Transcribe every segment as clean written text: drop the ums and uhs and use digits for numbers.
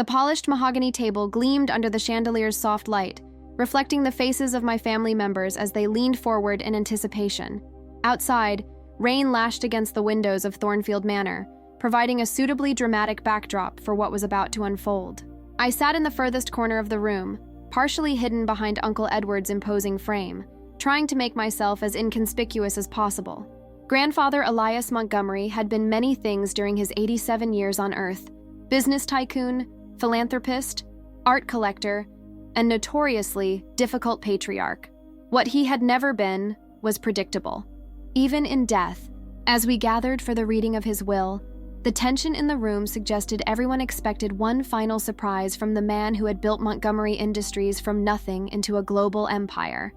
The polished mahogany table gleamed under the chandelier's soft light, reflecting the faces of my family members as they leaned forward in anticipation. Outside, rain lashed against the windows of Thornfield Manor, providing a suitably dramatic backdrop for what was about to unfold. I sat in the furthest corner of the room, partially hidden behind Uncle Edward's imposing frame, trying to make myself as inconspicuous as possible. Grandfather Elias Montgomery had been many things during his 87 years on Earth: business tycoon, philanthropist, art collector, and notoriously difficult patriarch. What he had never been was predictable. Even in death, as we gathered for the reading of his will, the tension in the room suggested everyone expected one final surprise from the man who had built Montgomery Industries from nothing into a global empire.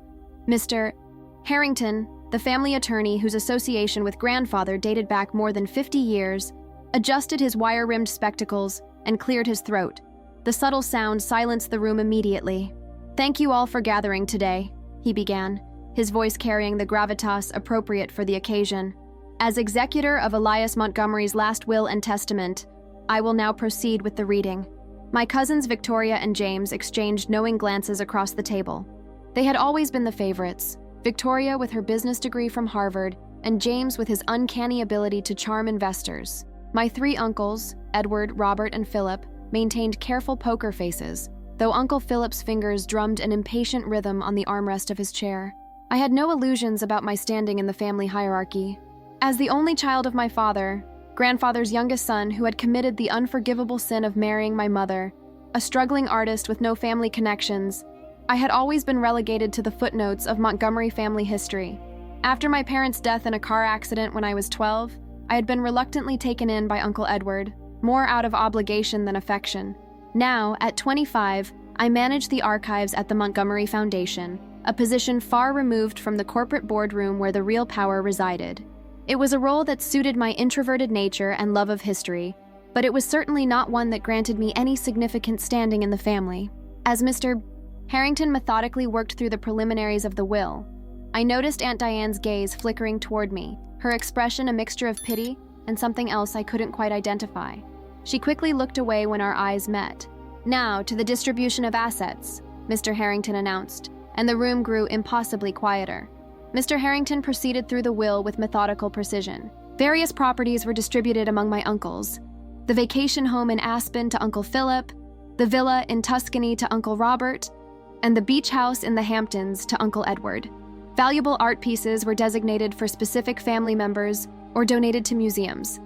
Mr. Harrington, the family attorney whose association with grandfather dated back more than 50 years, adjusted his wire-rimmed spectacles and cleared his throat. The subtle sound silenced the room immediately. "Thank you all for gathering today," he began, his voice carrying the gravitas appropriate for the occasion. "As executor of Elias Montgomery's last will and testament, I will now proceed with the reading." My cousins Victoria and James exchanged knowing glances across the table. They had always been the favorites, Victoria with her business degree from Harvard, and James with his uncanny ability to charm investors. My three uncles, Edward, Robert, and Philip, maintained careful poker faces, though Uncle Philip's fingers drummed an impatient rhythm on the armrest of his chair. I had no illusions about my standing in the family hierarchy. As the only child of my father, grandfather's youngest son who had committed the unforgivable sin of marrying my mother, a struggling artist with no family connections, I had always been relegated to the footnotes of Montgomery family history. After my parents' death in a car accident when I was 12, I had been reluctantly taken in by Uncle Edward, more out of obligation than affection. Now, at 25, I managed the archives at the Montgomery Foundation, a position far removed from the corporate boardroom where the real power resided. It was a role that suited my introverted nature and love of history, but it was certainly not one that granted me any significant standing in the family. As Mr. Harrington methodically worked through the preliminaries of the will, I noticed Aunt Diane's gaze flickering toward me, her expression a mixture of pity and something else I couldn't quite identify. She quickly looked away when our eyes met. "Now to the distribution of assets," Mr. Harrington announced, and the room grew impossibly quieter. Mr. Harrington proceeded through the will with methodical precision. Various properties were distributed among my uncles: the vacation home in Aspen to Uncle Philip, the villa in Tuscany to Uncle Robert, and the beach house in the Hamptons to Uncle Edward. Valuable art pieces were designated for specific family members or donated to museums.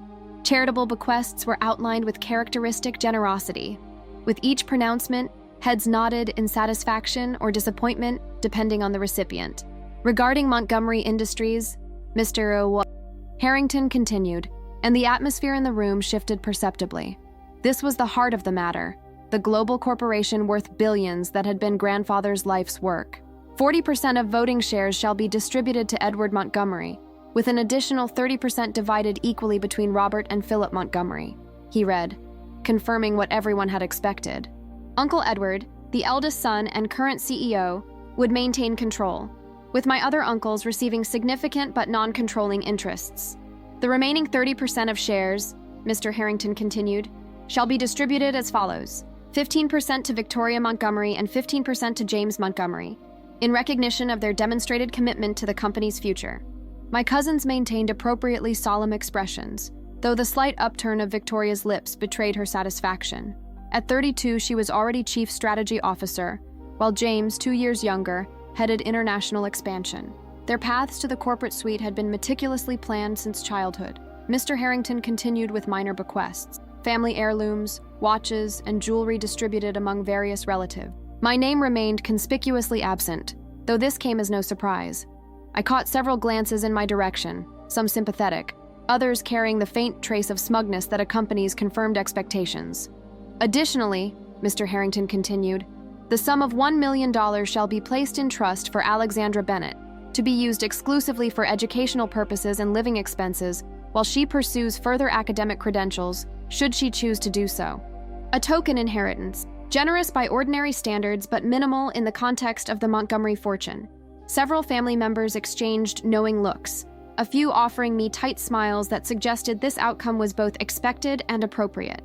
Charitable bequests were outlined with characteristic generosity. With each pronouncement, heads nodded in satisfaction or disappointment, depending on the recipient. Regarding Montgomery Industries, Mr. Harrington continued, and the atmosphere in the room shifted perceptibly. This was the heart of the matter, the global corporation worth billions that had been grandfather's life's work. 40% of voting shares shall be distributed to Edward Montgomery, with an additional 30% divided equally between Robert and Philip Montgomery, he read, confirming what everyone had expected. Uncle Edward, the eldest son and current CEO, would maintain control, with my other uncles receiving significant but non-controlling interests. The remaining 30% of shares, Mr. Harrington continued, shall be distributed as follows: 15% to Victoria Montgomery and 15% to James Montgomery, in recognition of their demonstrated commitment to the company's future. My cousins maintained appropriately solemn expressions, though the slight upturn of Victoria's lips betrayed her satisfaction. At 32, she was already Chief Strategy Officer, while James, 2 years younger, headed international expansion. Their paths to the corporate suite had been meticulously planned since childhood. Mr. Harrington continued with minor bequests, family heirlooms, watches, and jewelry distributed among various relatives. My name remained conspicuously absent, though this came as no surprise. I caught several glances in my direction, some sympathetic, others carrying the faint trace of smugness that accompanies confirmed expectations. Additionally, Mr. Harrington continued, the sum of $1 million shall be placed in trust for Alexandra Bennett, to be used exclusively for educational purposes and living expenses, while she pursues further academic credentials, should she choose to do so. A token inheritance, generous by ordinary standards but minimal in the context of the Montgomery fortune. Several family members exchanged knowing looks, a few offering me tight smiles that suggested this outcome was both expected and appropriate.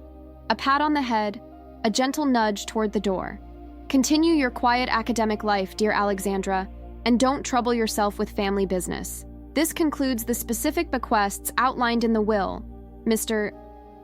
A pat on the head, a gentle nudge toward the door. Continue your quiet academic life, dear Alexandra, and don't trouble yourself with family business. This concludes the specific bequests outlined in the will, Mr.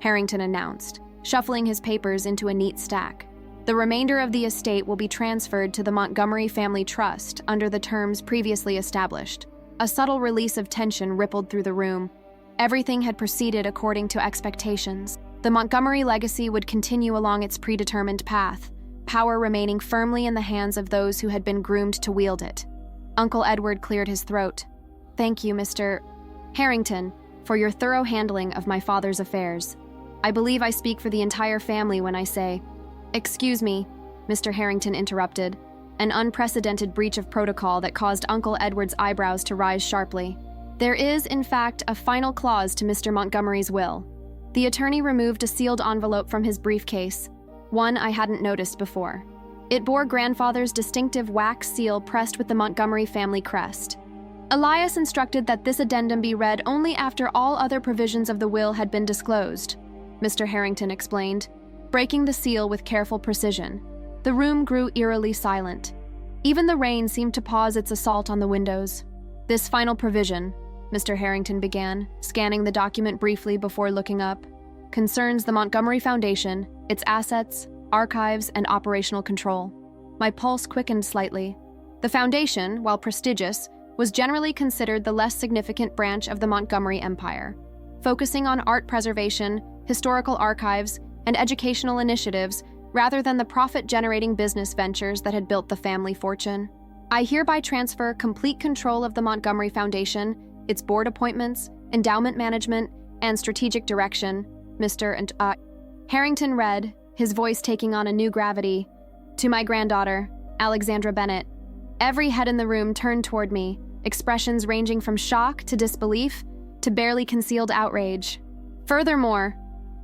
Harrington announced, shuffling his papers into a neat stack. The remainder of the estate will be transferred to the Montgomery Family Trust under the terms previously established. A subtle release of tension rippled through the room. Everything had proceeded according to expectations. The Montgomery legacy would continue along its predetermined path, power remaining firmly in the hands of those who had been groomed to wield it. Uncle Edward cleared his throat. Thank you, Mr. Harrington, for your thorough handling of my father's affairs. I believe I speak for the entire family when I say, Excuse me, Mr. Harrington interrupted, an unprecedented breach of protocol that caused Uncle Edward's eyebrows to rise sharply. There is, in fact, a final clause to Mr. Montgomery's will. The attorney removed a sealed envelope from his briefcase, one I hadn't noticed before. It bore grandfather's distinctive wax seal pressed with the Montgomery family crest. Elias instructed that this addendum be read only after all other provisions of the will had been disclosed, Mr. Harrington explained, breaking the seal with careful precision. The room grew eerily silent. Even the rain seemed to pause its assault on the windows. This final provision, Mr. Harrington began, scanning the document briefly before looking up, concerns the Montgomery Foundation, its assets, archives, and operational control. My pulse quickened slightly. The foundation, while prestigious, was generally considered the less significant branch of the Montgomery Empire, focusing on art preservation, historical archives, and educational initiatives rather than the profit-generating business ventures that had built the family fortune. I hereby transfer complete control of the Montgomery Foundation, its board appointments, endowment management, and strategic direction, Mr. Harrington read, his voice taking on a new gravity, to my granddaughter, Alexandra Bennett. Every head in the room turned toward me, expressions ranging from shock to disbelief to barely concealed outrage. Furthermore,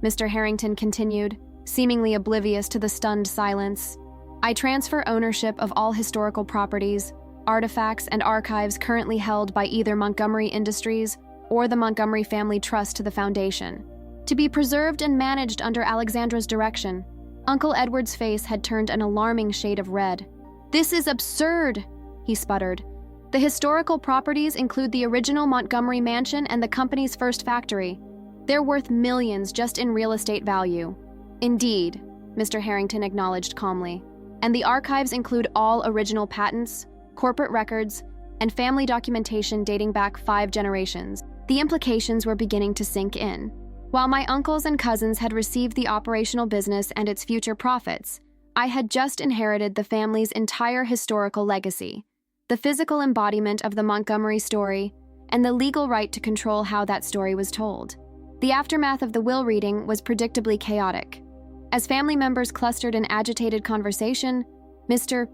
Mr. Harrington continued, seemingly oblivious to the stunned silence, I transfer ownership of all historical properties, artifacts, and archives currently held by either Montgomery Industries or the Montgomery Family Trust to the Foundation, to be preserved and managed under Alexandra's direction. Uncle Edward's face had turned an alarming shade of red. This is absurd, he sputtered. The historical properties include the original Montgomery Mansion and the company's first factory. They're worth millions just in real estate value. Indeed, Mr. Harrington acknowledged calmly. And the archives include all original patents, corporate records, and family documentation dating back 5 generations. The implications were beginning to sink in. While my uncles and cousins had received the operational business and its future profits, I had just inherited the family's entire historical legacy, the physical embodiment of the Montgomery story, and the legal right to control how that story was told. The aftermath of the will reading was predictably chaotic. As family members clustered in agitated conversation, Mr.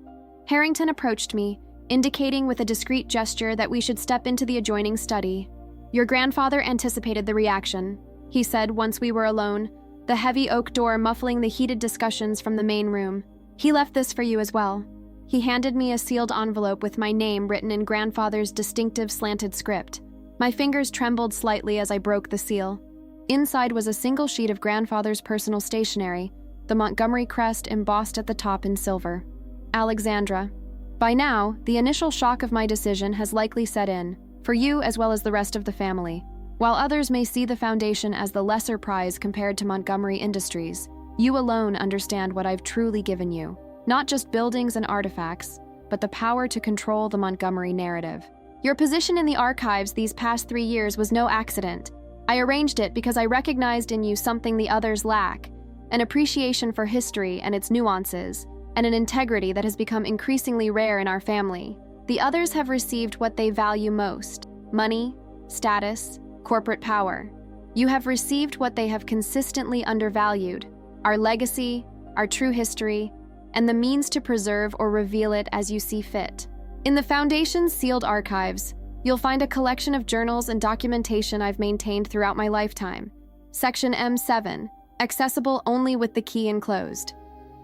Harrington approached me, indicating with a discreet gesture that we should step into the adjoining study. Your grandfather anticipated the reaction, he said once we were alone, the heavy oak door muffling the heated discussions from the main room. He left this for you as well. He handed me a sealed envelope with my name written in grandfather's distinctive slanted script. My fingers trembled slightly as I broke the seal. Inside was a single sheet of grandfather's personal stationery, the Montgomery crest embossed at the top in silver. Alexandra. By now, the initial shock of my decision has likely set in, for you as well as the rest of the family. While others may see the foundation as the lesser prize compared to Montgomery Industries, you alone understand what I've truly given you. Not just buildings and artifacts, but the power to control the Montgomery narrative. Your position in the archives these past 3 years was no accident. I arranged it because I recognized in you something the others lack, an appreciation for history and its nuances, and an integrity that has become increasingly rare in our family. The others have received what they value most: money, status, corporate power. You have received what they have consistently undervalued: our legacy, our true history, and the means to preserve or reveal it as you see fit. In the Foundation's sealed archives, you'll find a collection of journals and documentation I've maintained throughout my lifetime. Section M7, accessible only with the key enclosed.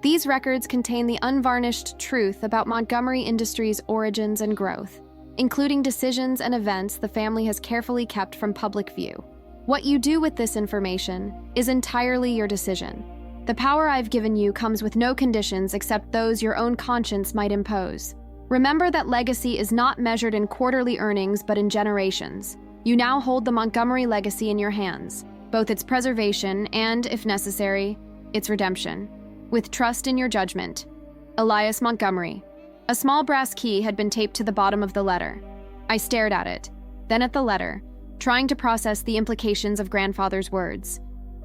These records contain the unvarnished truth about Montgomery Industries' origins and growth, including decisions and events the family has carefully kept from public view. What you do with this information is entirely your decision. The power I've given you comes with no conditions except those your own conscience might impose. Remember that legacy is not measured in quarterly earnings but in generations. You now hold the Montgomery legacy in your hands, both its preservation and, if necessary, its redemption. With trust in your judgment. Elias Montgomery. A small brass key had been taped to the bottom of the letter. I stared at it, then at the letter, trying to process the implications of grandfather's words.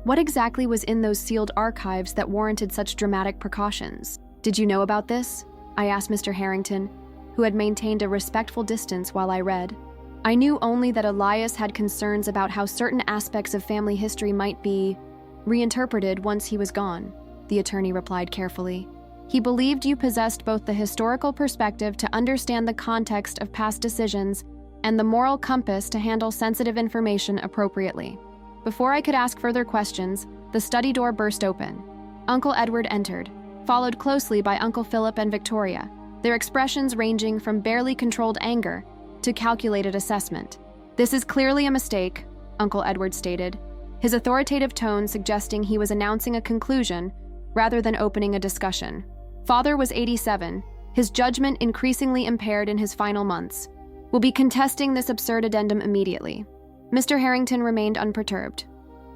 What exactly was in those sealed archives that warranted such dramatic precautions? Did you know about this? I asked Mr. Harrington, who had maintained a respectful distance while I read. I knew only that Elias had concerns about how certain aspects of family history might be reinterpreted once he was gone, the attorney replied carefully. He believed you possessed both the historical perspective to understand the context of past decisions and the moral compass to handle sensitive information appropriately. Before I could ask further questions, the study door burst open. Uncle Edward entered, followed closely by Uncle Philip and Victoria, their expressions ranging from barely controlled anger to calculated assessment. "This is clearly a mistake," Uncle Edward stated, his authoritative tone suggesting he was announcing a conclusion rather than opening a discussion. Father was 87, his judgment increasingly impaired in his final months. "We'll be contesting this absurd addendum immediately." Mr. Harrington remained unperturbed.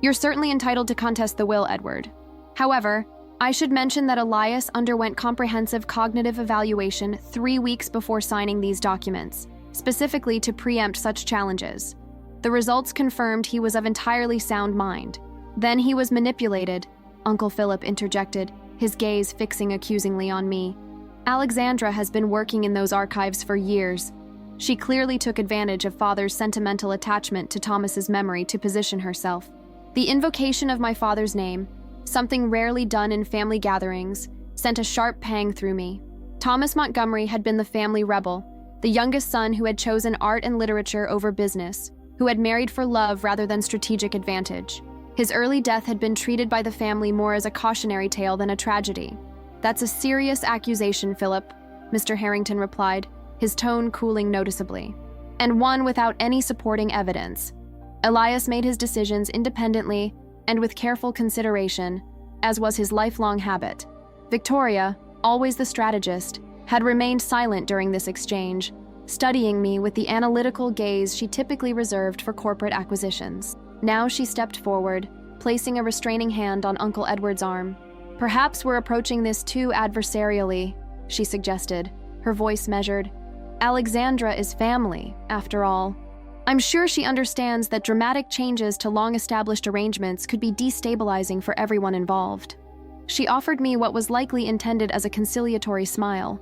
"You're certainly entitled to contest the will, Edward. However, I should mention that Elias underwent comprehensive cognitive evaluation 3 weeks before signing these documents, specifically to preempt such challenges. The results confirmed he was of entirely sound mind. Then he was manipulated," Uncle Philip interjected, his gaze fixing accusingly on me. "Alexandra has been working in those archives for years. She clearly took advantage of Father's sentimental attachment to Thomas's memory to position herself. The invocation of my father's name, something rarely done in family gatherings, sent a sharp pang through me. Thomas Montgomery had been the family rebel, the youngest son who had chosen art and literature over business, who had married for love rather than strategic advantage. His early death had been treated by the family more as a cautionary tale than a tragedy. "That's a serious accusation, Philip," Mr. Harrington replied, his tone cooling noticeably, "and one without any supporting evidence. Elias made his decisions independently and with careful consideration, as was his lifelong habit. Victoria, always the strategist, had remained silent during this exchange, studying me with the analytical gaze she typically reserved for corporate acquisitions. Now she stepped forward, placing a restraining hand on Uncle Edward's arm. "Perhaps we're approaching this too adversarially," she suggested, her voice measured. "Alexandra is family, after all. I'm sure she understands that dramatic changes to long-established arrangements could be destabilizing for everyone involved." She offered me what was likely intended as a conciliatory smile.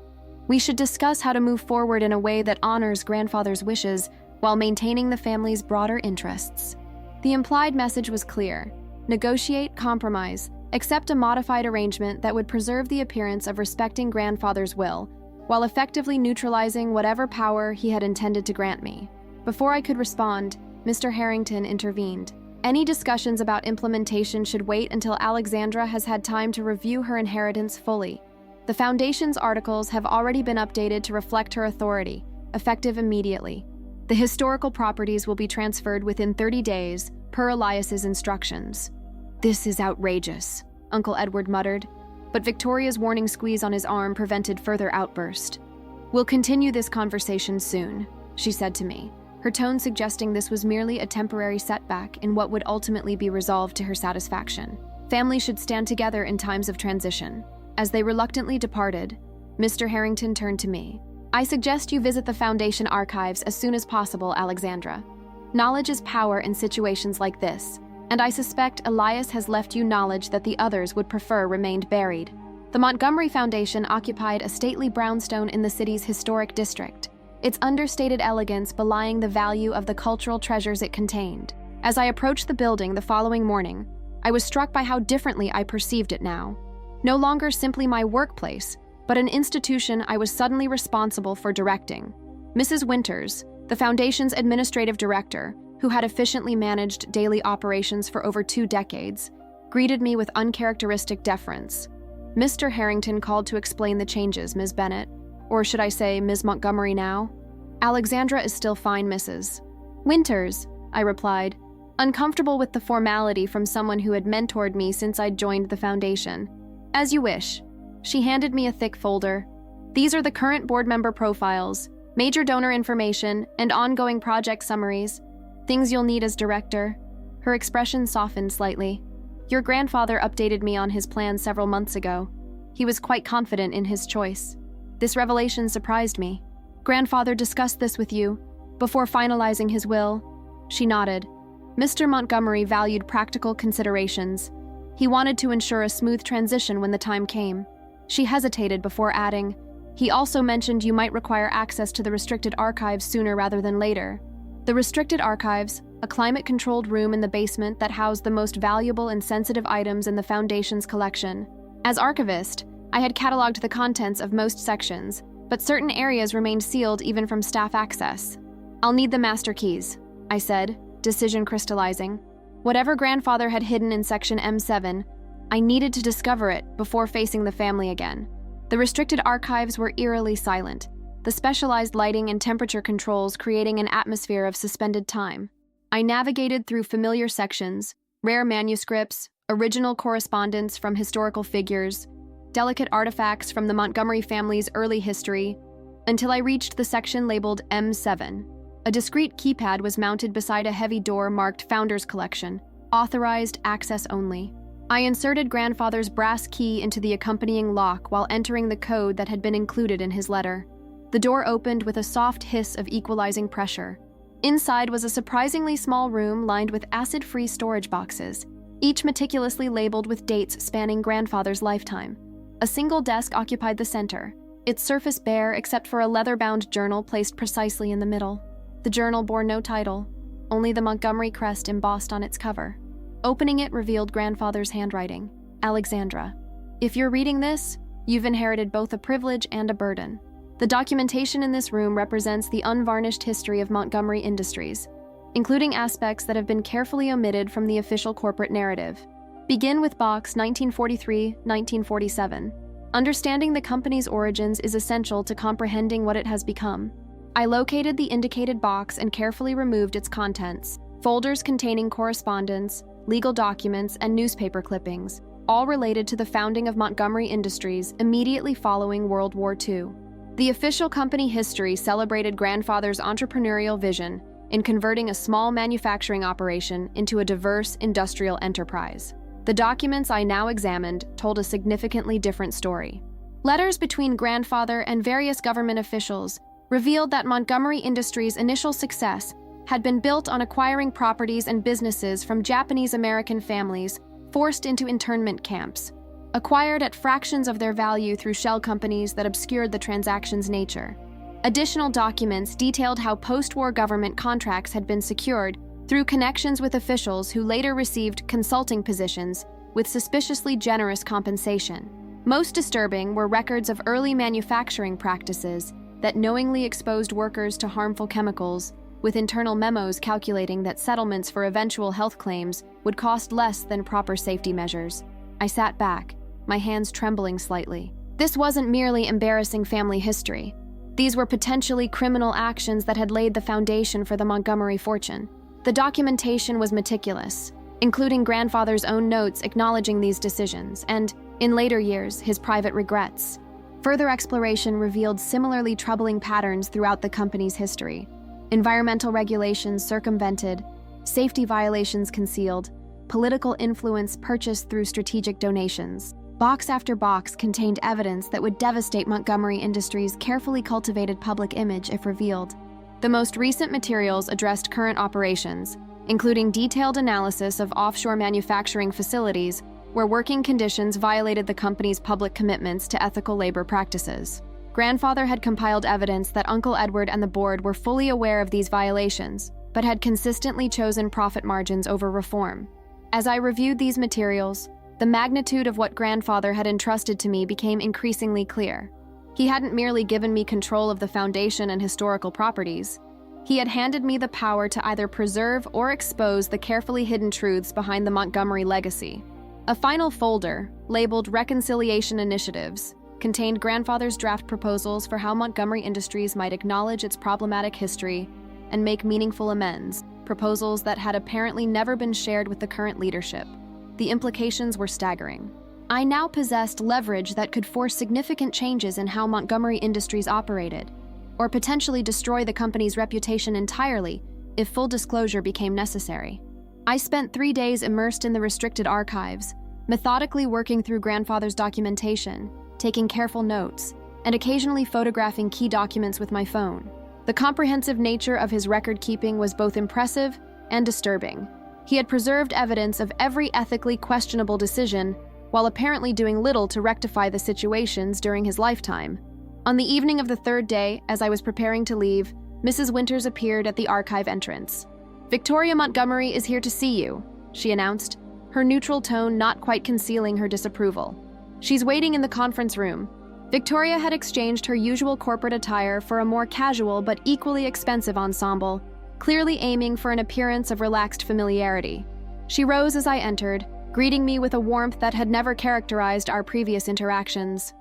"We should discuss how to move forward in a way that honors grandfather's wishes while maintaining the family's broader interests." The implied message was clear. Negotiate, compromise, accept a modified arrangement that would preserve the appearance of respecting grandfather's will, while effectively neutralizing whatever power he had intended to grant me. Before I could respond, Mr. Harrington intervened. "Any discussions about implementation should wait until Alexandra has had time to review her inheritance fully. The Foundation's articles have already been updated to reflect her authority, effective immediately. The historical properties will be transferred within 30 days, per Elias's instructions." "This is outrageous," Uncle Edward muttered, but Victoria's warning squeeze on his arm prevented further outburst. "We'll continue this conversation soon," she said to me, her tone suggesting this was merely a temporary setback in what would ultimately be resolved to her satisfaction. Families should stand together in times of transition. As they reluctantly departed, Mr. Harrington turned to me. "I suggest you visit the Foundation archives as soon as possible, Alexandra. Knowledge is power in situations like this, and I suspect Elias has left you knowledge that the others would prefer remained buried." The Montgomery Foundation occupied a stately brownstone in the city's historic district, its understated elegance belying the value of the cultural treasures it contained. As I approached the building the following morning, I was struck by how differently I perceived it now. No longer simply my workplace, but an institution I was suddenly responsible for directing. Mrs. Winters, the Foundation's administrative director, who had efficiently managed daily operations for over 2 decades, greeted me with uncharacteristic deference. "Mr. Harrington called to explain the changes, Ms. Bennett. Or should I say Ms. Montgomery now?" "Alexandra is still fine, Mrs. Winters," I replied, uncomfortable with the formality from someone who had mentored me since I'd joined the foundation. "As you wish." She handed me a thick folder. "These are the current board member profiles, major donor information, and ongoing project summaries. Things you'll need as director." Her expression softened slightly. "Your grandfather updated me on his plan several months ago. He was quite confident in his choice." This revelation surprised me. "Grandfather discussed this with you before finalizing his will?" She nodded. Mr. Montgomery valued practical considerations. He wanted to ensure a smooth transition when the time came. She hesitated before adding, "He also mentioned you might require access to the restricted archives sooner rather than later." The restricted archives, a climate-controlled room in the basement that housed the most valuable and sensitive items in the Foundation's collection. As archivist, I had cataloged the contents of most sections, but certain areas remained sealed even from staff access. "I'll need the master keys," I said, decision crystallizing. Whatever grandfather had hidden in section M7, I needed to discover it before facing the family again. The restricted archives were eerily silent, the specialized lighting and temperature controls creating an atmosphere of suspended time. I navigated through familiar sections, rare manuscripts, original correspondence from historical figures, delicate artifacts from the Montgomery family's early history, until I reached the section labeled M7. A discreet keypad was mounted beside a heavy door marked Founders Collection, authorized access only. I inserted grandfather's brass key into the accompanying lock while entering the code that had been included in his letter. The door opened with a soft hiss of equalizing pressure. Inside was a surprisingly small room lined with acid-free storage boxes, each meticulously labeled with dates spanning grandfather's lifetime. A single desk occupied the center, its surface bare except for a leather-bound journal placed precisely in the middle. The journal bore no title, only the Montgomery crest embossed on its cover. Opening it revealed grandfather's handwriting, Alexandra. "If you're reading this, you've inherited both a privilege and a burden." The documentation in this room represents the unvarnished history of Montgomery Industries, including aspects that have been carefully omitted from the official corporate narrative. Begin with box 1943-1947. Understanding the company's origins is essential to comprehending what it has become. I located the indicated box and carefully removed its contents, folders containing correspondence, legal documents, and newspaper clippings, all related to the founding of Montgomery Industries immediately following World War II. The official company history celebrated grandfather's entrepreneurial vision in converting a small manufacturing operation into a diverse industrial enterprise. The documents I now examined told a significantly different story. Letters between grandfather and various government officials revealed that Montgomery Industries' initial success had been built on acquiring properties and businesses from Japanese-American families forced into internment camps, acquired at fractions of their value through shell companies that obscured the transaction's nature. Additional documents detailed how post-war government contracts had been secured through connections with officials who later received consulting positions with suspiciously generous compensation. Most disturbing were records of early manufacturing practices that knowingly exposed workers to harmful chemicals, with internal memos calculating that settlements for eventual health claims would cost less than proper safety measures. I sat back, my hands trembling slightly. This wasn't merely embarrassing family history. These were potentially criminal actions that had laid the foundation for the Montgomery fortune. The documentation was meticulous, including grandfather's own notes acknowledging these decisions and, in later years, his private regrets. Further exploration revealed similarly troubling patterns throughout the company's history. Environmental regulations circumvented, safety violations concealed, political influence purchased through strategic donations. Box after box contained evidence that would devastate Montgomery Industries' carefully cultivated public image if revealed. The most recent materials addressed current operations, including detailed analysis of offshore manufacturing facilities where working conditions violated the company's public commitments to ethical labor practices. Grandfather had compiled evidence that Uncle Edward and the board were fully aware of these violations, but had consistently chosen profit margins over reform. As I reviewed these materials, the magnitude of what grandfather had entrusted to me became increasingly clear. He hadn't merely given me control of the foundation and historical properties. He had handed me the power to either preserve or expose the carefully hidden truths behind the Montgomery legacy. A final folder, labeled Reconciliation Initiatives, contained grandfather's draft proposals for how Montgomery Industries might acknowledge its problematic history and make meaningful amends. proposals that had apparently never been shared with the current leadership. The implications were staggering. I now possessed leverage that could force significant changes in how Montgomery Industries operated, or potentially destroy the company's reputation entirely if full disclosure became necessary. I spent 3 days immersed in the restricted archives, methodically working through grandfather's documentation, taking careful notes, and occasionally photographing key documents with my phone. The comprehensive nature of his record-keeping was both impressive and disturbing. He had preserved evidence of every ethically questionable decision, while apparently doing little to rectify the situations during his lifetime. On the evening of the 3rd day, as I was preparing to leave, Mrs. Winters appeared at the archive entrance. "Victoria Montgomery is here to see you," she announced, her neutral tone not quite concealing her disapproval. "She's waiting in the conference room." Victoria had exchanged her usual corporate attire for a more casual but equally expensive ensemble, clearly aiming for an appearance of relaxed familiarity. She rose as I entered, greeting me with a warmth that had never characterized our previous interactions.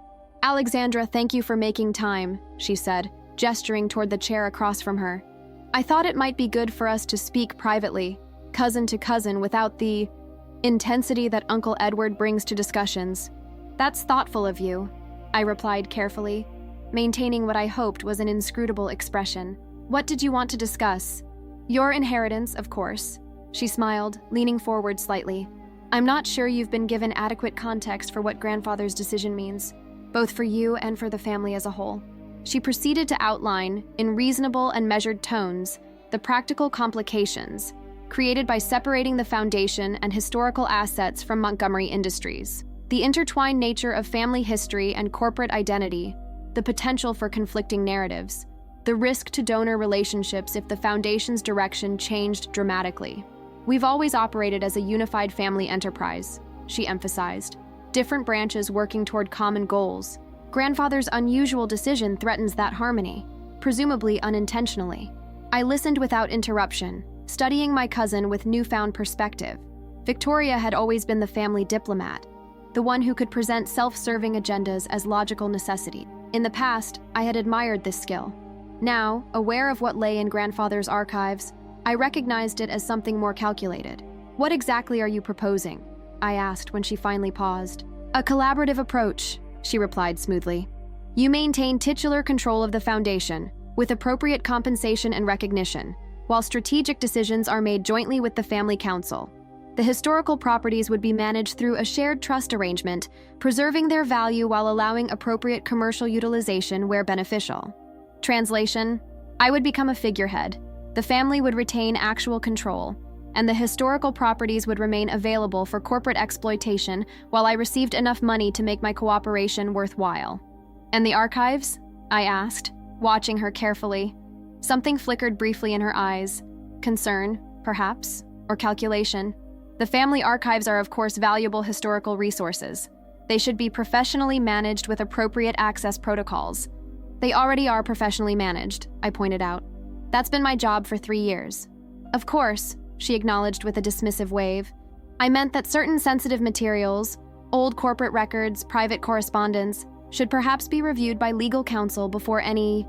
"Alexandra, thank you for making time," she said, gesturing toward the chair across from her. "I thought it might be good for us to speak privately, cousin to cousin, without the intensity that Uncle Edward brings to discussions." "That's thoughtful of you," I replied carefully, maintaining what I hoped was an inscrutable expression. "What did you want to discuss?" "Your inheritance, of course," she smiled, leaning forward slightly. "I'm not sure you've been given adequate context for what grandfather's decision means, both for you and for the family as a whole." She proceeded to outline, in reasonable and measured tones, the practical complications created by separating the foundation and historical assets from Montgomery Industries. The intertwined nature of family history and corporate identity, the potential for conflicting narratives, the risk to donor relationships if the foundation's direction changed dramatically. "We've always operated as a unified family enterprise," she emphasized, "different branches working toward common goals. Grandfather's unusual decision threatens that harmony, presumably unintentionally." I listened without interruption, studying my cousin with newfound perspective. Victoria had always been the family diplomat, the one who could present self-serving agendas as logical necessity. In the past, I had admired this skill. Now, aware of what lay in grandfather's archives, I recognized it as something more calculated. "What exactly are you proposing?" I asked when she finally paused. "A collaborative approach," she replied smoothly. "You maintain titular control of the foundation, with appropriate compensation and recognition, while strategic decisions are made jointly with the family council. The historical properties would be managed through a shared trust arrangement, preserving their value while allowing appropriate commercial utilization where beneficial." Translation: I would become a figurehead. The family would retain actual control, and the historical properties would remain available for corporate exploitation while I received enough money to make my cooperation worthwhile. "And the archives?" I asked, watching her carefully. Something flickered briefly in her eyes. Concern, perhaps, or calculation. "The family archives are, of course, valuable historical resources. They should be professionally managed with appropriate access protocols." "They already are professionally managed," I pointed out. "That's been my job for 3 years." "Of course," she acknowledged with a dismissive wave. "I meant that certain sensitive materials, old corporate records, private correspondence, should perhaps be reviewed by legal counsel before any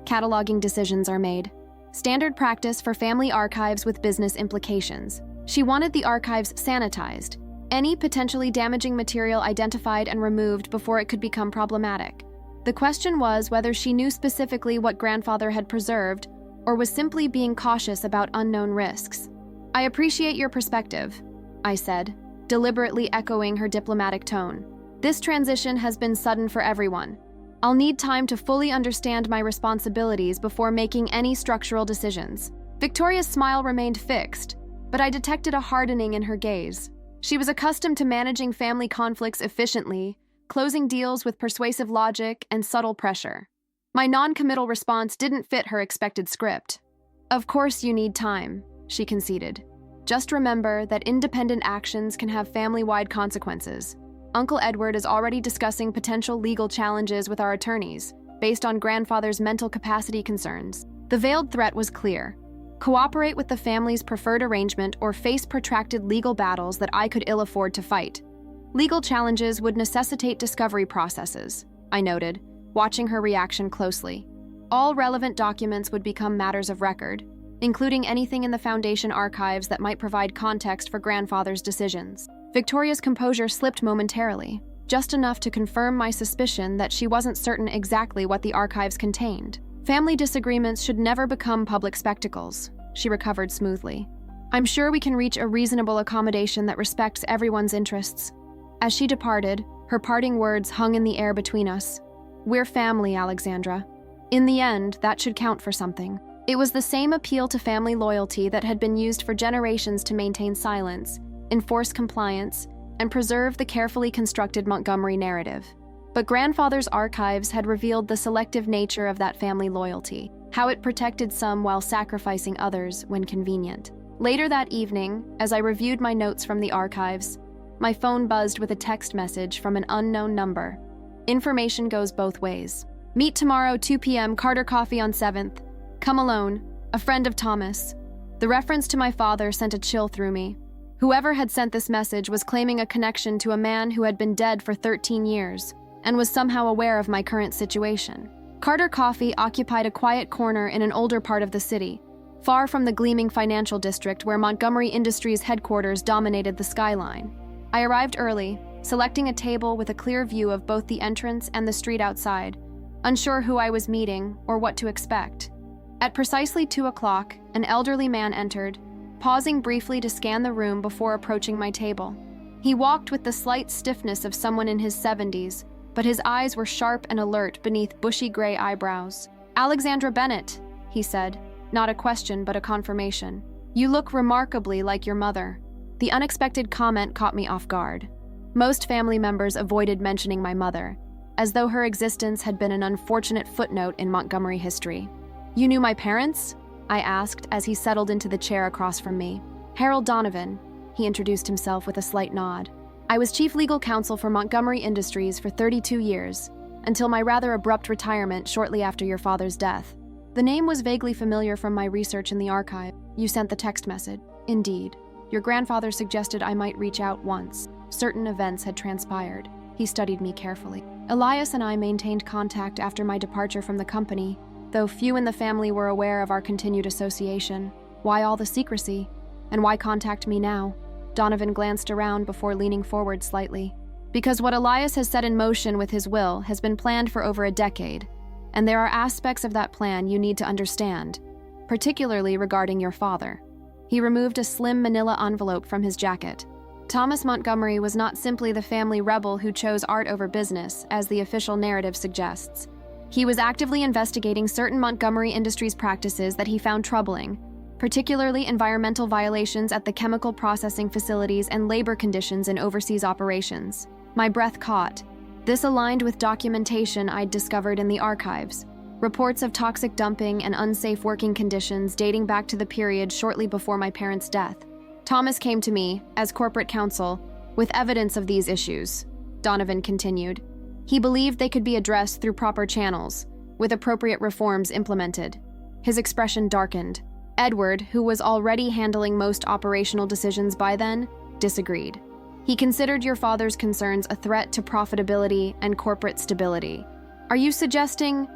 cataloging decisions are made. Standard practice for family archives with business implications." She wanted the archives sanitized, any potentially damaging material identified and removed before it could become problematic. The question was whether she knew specifically what grandfather had preserved, or was simply being cautious about unknown risks. "I appreciate your perspective," I said, deliberately echoing her diplomatic tone. "This transition has been sudden for everyone. I'll need time to fully understand my responsibilities before making any structural decisions." Victoria's smile remained fixed, but I detected a hardening in her gaze. She was accustomed to managing family conflicts efficiently, closing deals with persuasive logic and subtle pressure. My non-committal response didn't fit her expected script. "Of course you need time," she conceded. "Just remember that independent actions can have family-wide consequences. Uncle Edward is already discussing potential legal challenges with our attorneys, based on grandfather's mental capacity concerns." The veiled threat was clear. Cooperate with the family's preferred arrangement or face protracted legal battles that I could ill afford to fight. Legal challenges would necessitate discovery processes, I noted, watching her reaction closely. All relevant documents would become matters of record, including anything in the Foundation archives that might provide context for grandfather's decisions. Victoria's composure slipped momentarily, just enough to confirm my suspicion that she wasn't certain exactly what the archives contained. Family disagreements should never become public spectacles, she recovered smoothly. I'm sure we can reach a reasonable accommodation that respects everyone's interests. As she departed, her parting words hung in the air between us. We're family, Alexandra. In the end, that should count for something. It was the same appeal to family loyalty that had been used for generations to maintain silence, enforce compliance, and preserve the carefully constructed Montgomery narrative. But grandfather's archives had revealed the selective nature of that family loyalty, how it protected some while sacrificing others when convenient. Later that evening, as I reviewed my notes from the archives, my phone buzzed with a text message from an unknown number. Information goes both ways. Meet tomorrow, 2 p.m., Carter Coffee on 7th. Come alone. A friend of Thomas. The reference to my father sent a chill through me. Whoever had sent this message was claiming a connection to a man who had been dead for 13 years and was somehow aware of my current situation. Carter Coffee occupied a quiet corner in an older part of the city, far from the gleaming financial district where Montgomery Industries headquarters dominated the skyline. I arrived early, selecting a table with a clear view of both the entrance and the street outside, unsure who I was meeting or what to expect. At precisely 2 o'clock, an elderly man entered, pausing briefly to scan the room before approaching my table. He walked with the slight stiffness of someone in his 70s, but his eyes were sharp and alert beneath bushy gray eyebrows. "Alexandra Bennett," he said, not a question but a confirmation. "You look remarkably like your mother." The unexpected comment caught me off guard. Most family members avoided mentioning my mother, as though her existence had been an unfortunate footnote in Montgomery history. "You knew my parents?" I asked as he settled into the chair across from me. "Harold Donovan," he introduced himself with a slight nod. "I was chief legal counsel for Montgomery Industries for 32 years, until my rather abrupt retirement shortly after your father's death." The name was vaguely familiar from my research in the archive. "You sent the text message." "Indeed. Your grandfather suggested I might reach out once. Certain events had transpired." He studied me carefully. "Elias and I maintained contact after my departure from the company, though few in the family were aware of our continued association. Why all the secrecy? And why contact me now?" Donovan glanced around before leaning forward slightly. "Because what Elias has set in motion with his will has been planned for over a decade, and there are aspects of that plan you need to understand, particularly regarding your father." He removed a slim manila envelope from his jacket. Thomas Montgomery was not simply the family rebel who chose art over business, as the official narrative suggests. He was actively investigating certain Montgomery Industries practices that he found troubling, particularly environmental violations at the chemical processing facilities and labor conditions in overseas operations. My breath caught. This aligned with documentation I'd discovered in the archives, reports of toxic dumping and unsafe working conditions dating back to the period shortly before my parents' death. "Thomas came to me, as corporate counsel, with evidence of these issues," Donovan continued. "He believed they could be addressed through proper channels, with appropriate reforms implemented." His expression darkened. Edward, who was already handling most operational decisions by then, disagreed. He considered your father's concerns a threat to profitability and corporate stability. "Are you suggesting—"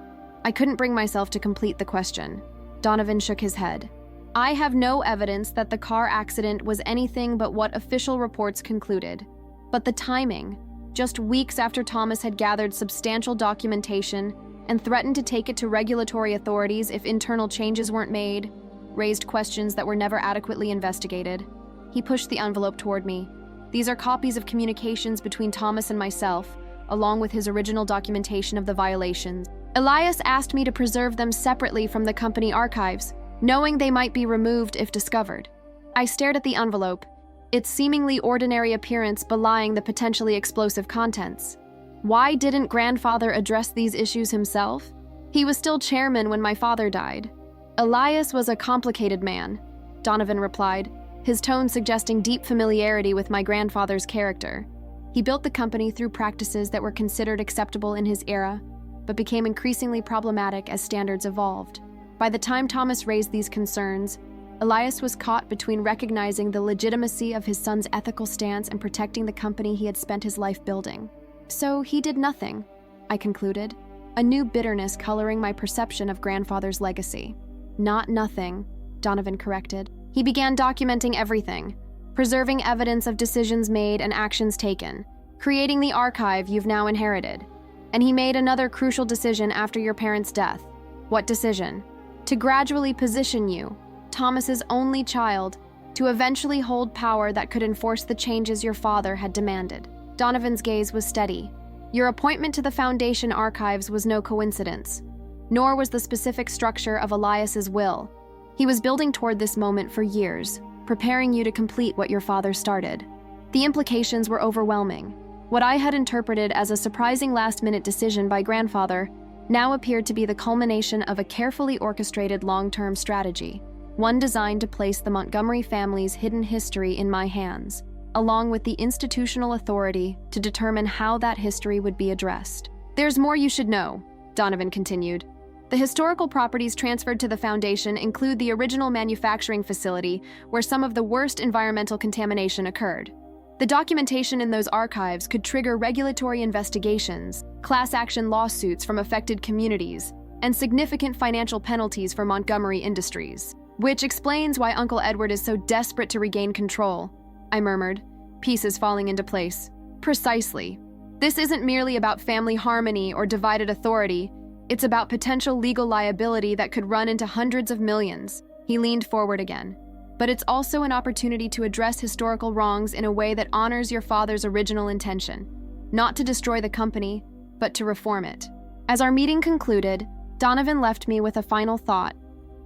I couldn't bring myself to complete the question. Donovan shook his head. "I have no evidence that the car accident was anything but what official reports concluded. But the timing, just weeks after Thomas had gathered substantial documentation and threatened to take it to regulatory authorities if internal changes weren't made, raised questions that were never adequately investigated." He pushed the envelope toward me. "These are copies of communications between Thomas and myself, along with his original documentation of the violations. Elias asked me to preserve them separately from the company archives, knowing they might be removed if discovered." I stared at the envelope, its seemingly ordinary appearance belying the potentially explosive contents. Why didn't grandfather address these issues himself? He was still chairman when my father died. "Elias was a complicated man," Donovan replied, his tone suggesting deep familiarity with my grandfather's character. "He built the company through practices that were considered acceptable in his era, but became increasingly problematic as standards evolved. By the time Thomas raised these concerns, Elias was caught between recognizing the legitimacy of his son's ethical stance and protecting the company he had spent his life building. So he did nothing," I concluded, a new bitterness coloring my perception of grandfather's legacy. "Not nothing. Donovan corrected. He began documenting everything, preserving evidence of decisions made and actions taken, creating the archive you've now inherited. And he made another crucial decision after your parents' death. What decision? To gradually position you, Thomas's only child, to eventually hold power that could enforce the changes your father had demanded. Donovan's gaze was steady. Your appointment to the Foundation archives was no coincidence, nor was the specific structure of Elias's will. He was building toward this moment for years, preparing you to complete what your father started. The implications were overwhelming. What I had interpreted as a surprising last-minute decision by grandfather now appeared to be the culmination of a carefully orchestrated long-term strategy, one designed to place the Montgomery family's hidden history in my hands, along with the institutional authority to determine how that history would be addressed. There's more you should know, Donovan continued. The historical properties transferred to the Foundation include the original manufacturing facility where some of the worst environmental contamination occurred. The documentation in those archives could trigger regulatory investigations, class action lawsuits from affected communities, and significant financial penalties for Montgomery Industries. Which explains why Uncle Edward is so desperate to regain control, I murmured, pieces falling into place. Precisely. This isn't merely about family harmony or divided authority. It's about potential legal liability that could run into hundreds of millions. He leaned forward again. But it's also an opportunity to address historical wrongs in a way that honors your father's original intention, not to destroy the company, but to reform it. As our meeting concluded, Donovan left me with a final thought.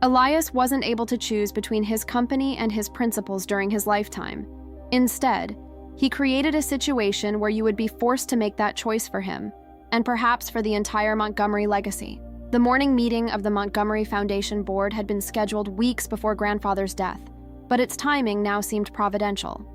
Elias wasn't able to choose between his company and his principles during his lifetime. Instead, he created a situation where you would be forced to make that choice for him, and perhaps for the entire Montgomery legacy. The morning meeting of the Montgomery Foundation board had been scheduled weeks before grandfather's death, but its timing now seemed providential.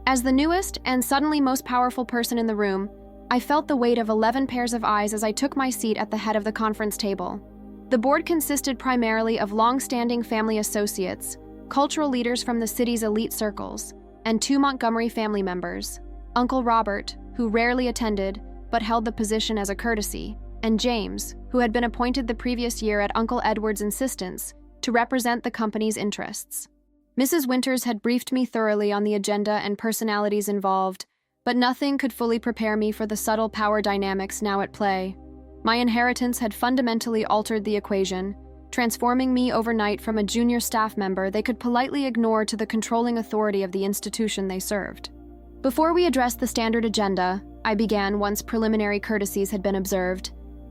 As the newest and suddenly most powerful person in the room, I felt the weight of 11 pairs of eyes as I took my seat at the head of the conference table. The board consisted primarily of long-standing family associates, cultural leaders from the city's elite circles, and 2 Montgomery family members, Uncle Robert, who rarely attended but held the position as a courtesy, and James, who had been appointed the previous year at Uncle Edward's insistence to represent the company's interests. Mrs. Winters had briefed me thoroughly on the agenda and personalities involved, but nothing could fully prepare me for the subtle power dynamics now at play. My inheritance had fundamentally altered the equation, transforming me overnight from a junior staff member they could politely ignore to the controlling authority of the institution they served. Before we addressed the standard agenda, I began once preliminary courtesies had been observed.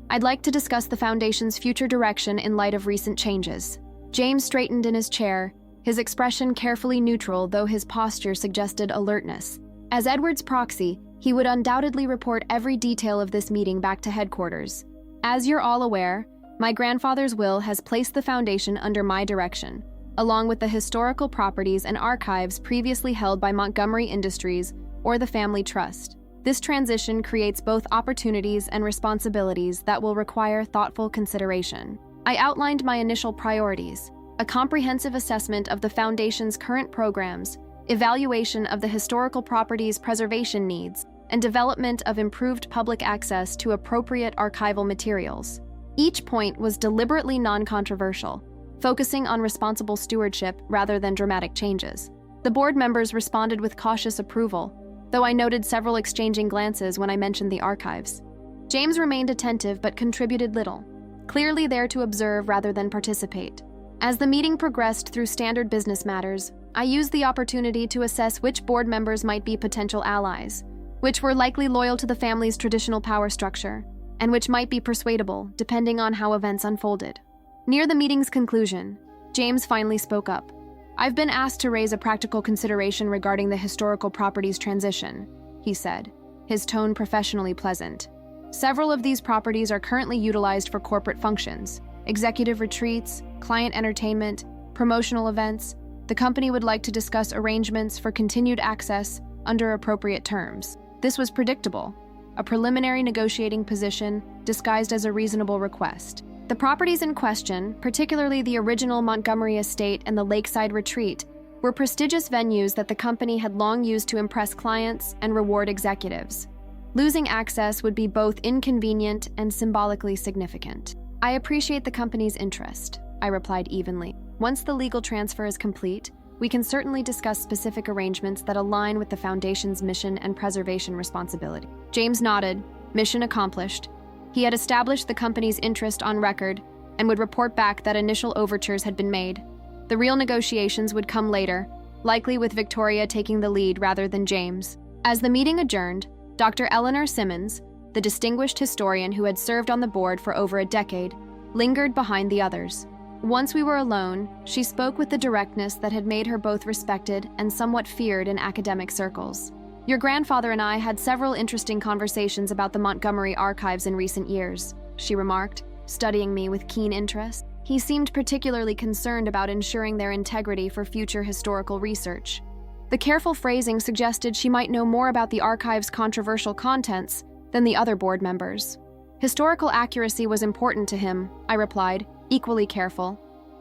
I'd like to discuss the Foundation's future direction in light of recent changes. James straightened in his chair, his expression carefully neutral, though his posture suggested alertness. As Edward's proxy, he would undoubtedly report every detail of this meeting back to headquarters. As you're all aware, my grandfather's will has placed the Foundation under my direction, along with the historical properties and archives previously held by Montgomery Industries or the Family Trust. This transition creates both opportunities and responsibilities that will require thoughtful consideration. I outlined my initial priorities: a comprehensive assessment of the Foundation's current programs, evaluation of the historical properties' preservation needs, and development of improved public access to appropriate archival materials. Each point was deliberately non-controversial, focusing on responsible stewardship rather than dramatic changes. The board members responded with cautious approval, though I noted several exchanging glances when I mentioned the archives. James remained attentive but contributed little, clearly there to observe rather than participate. As the meeting progressed through standard business matters, I used the opportunity to assess which board members might be potential allies, which were likely loyal to the family's traditional power structure, and which might be persuadable, depending on how events unfolded. Near the meeting's conclusion, James finally spoke up. "I've been asked to raise a practical consideration regarding the historical properties transition," he said, his tone professionally pleasant. "Several of these properties are currently utilized for corporate functions, executive retreats, client entertainment, promotional events. The company would like to discuss arrangements for continued access under appropriate terms." This was predictable, a preliminary negotiating position disguised as a reasonable request. The properties in question, particularly the original Montgomery estate and the Lakeside Retreat, were prestigious venues that the company had long used to impress clients and reward executives. Losing access would be both inconvenient and symbolically significant. "I appreciate the company's interest," I replied evenly. Once the legal transfer is complete, we can certainly discuss specific arrangements that align with the Foundation's mission and preservation responsibility. James nodded. Mission accomplished. He had established the company's interest on record and would report back that initial overtures had been made. The real negotiations would come later, likely with Victoria taking the lead rather than James. As the meeting adjourned, Dr. Eleanor Simmons, the distinguished historian who had served on the board for over a decade, lingered behind the others. Once we were alone, she spoke with the directness that had made her both respected and somewhat feared in academic circles. Your grandfather and I had several interesting conversations about the Montgomery archives in recent years, she remarked, studying me with keen interest. He seemed particularly concerned about ensuring their integrity for future historical research. The careful phrasing suggested she might know more about the archive's controversial contents than the other board members. Historical accuracy was important to him, I replied, equally careful,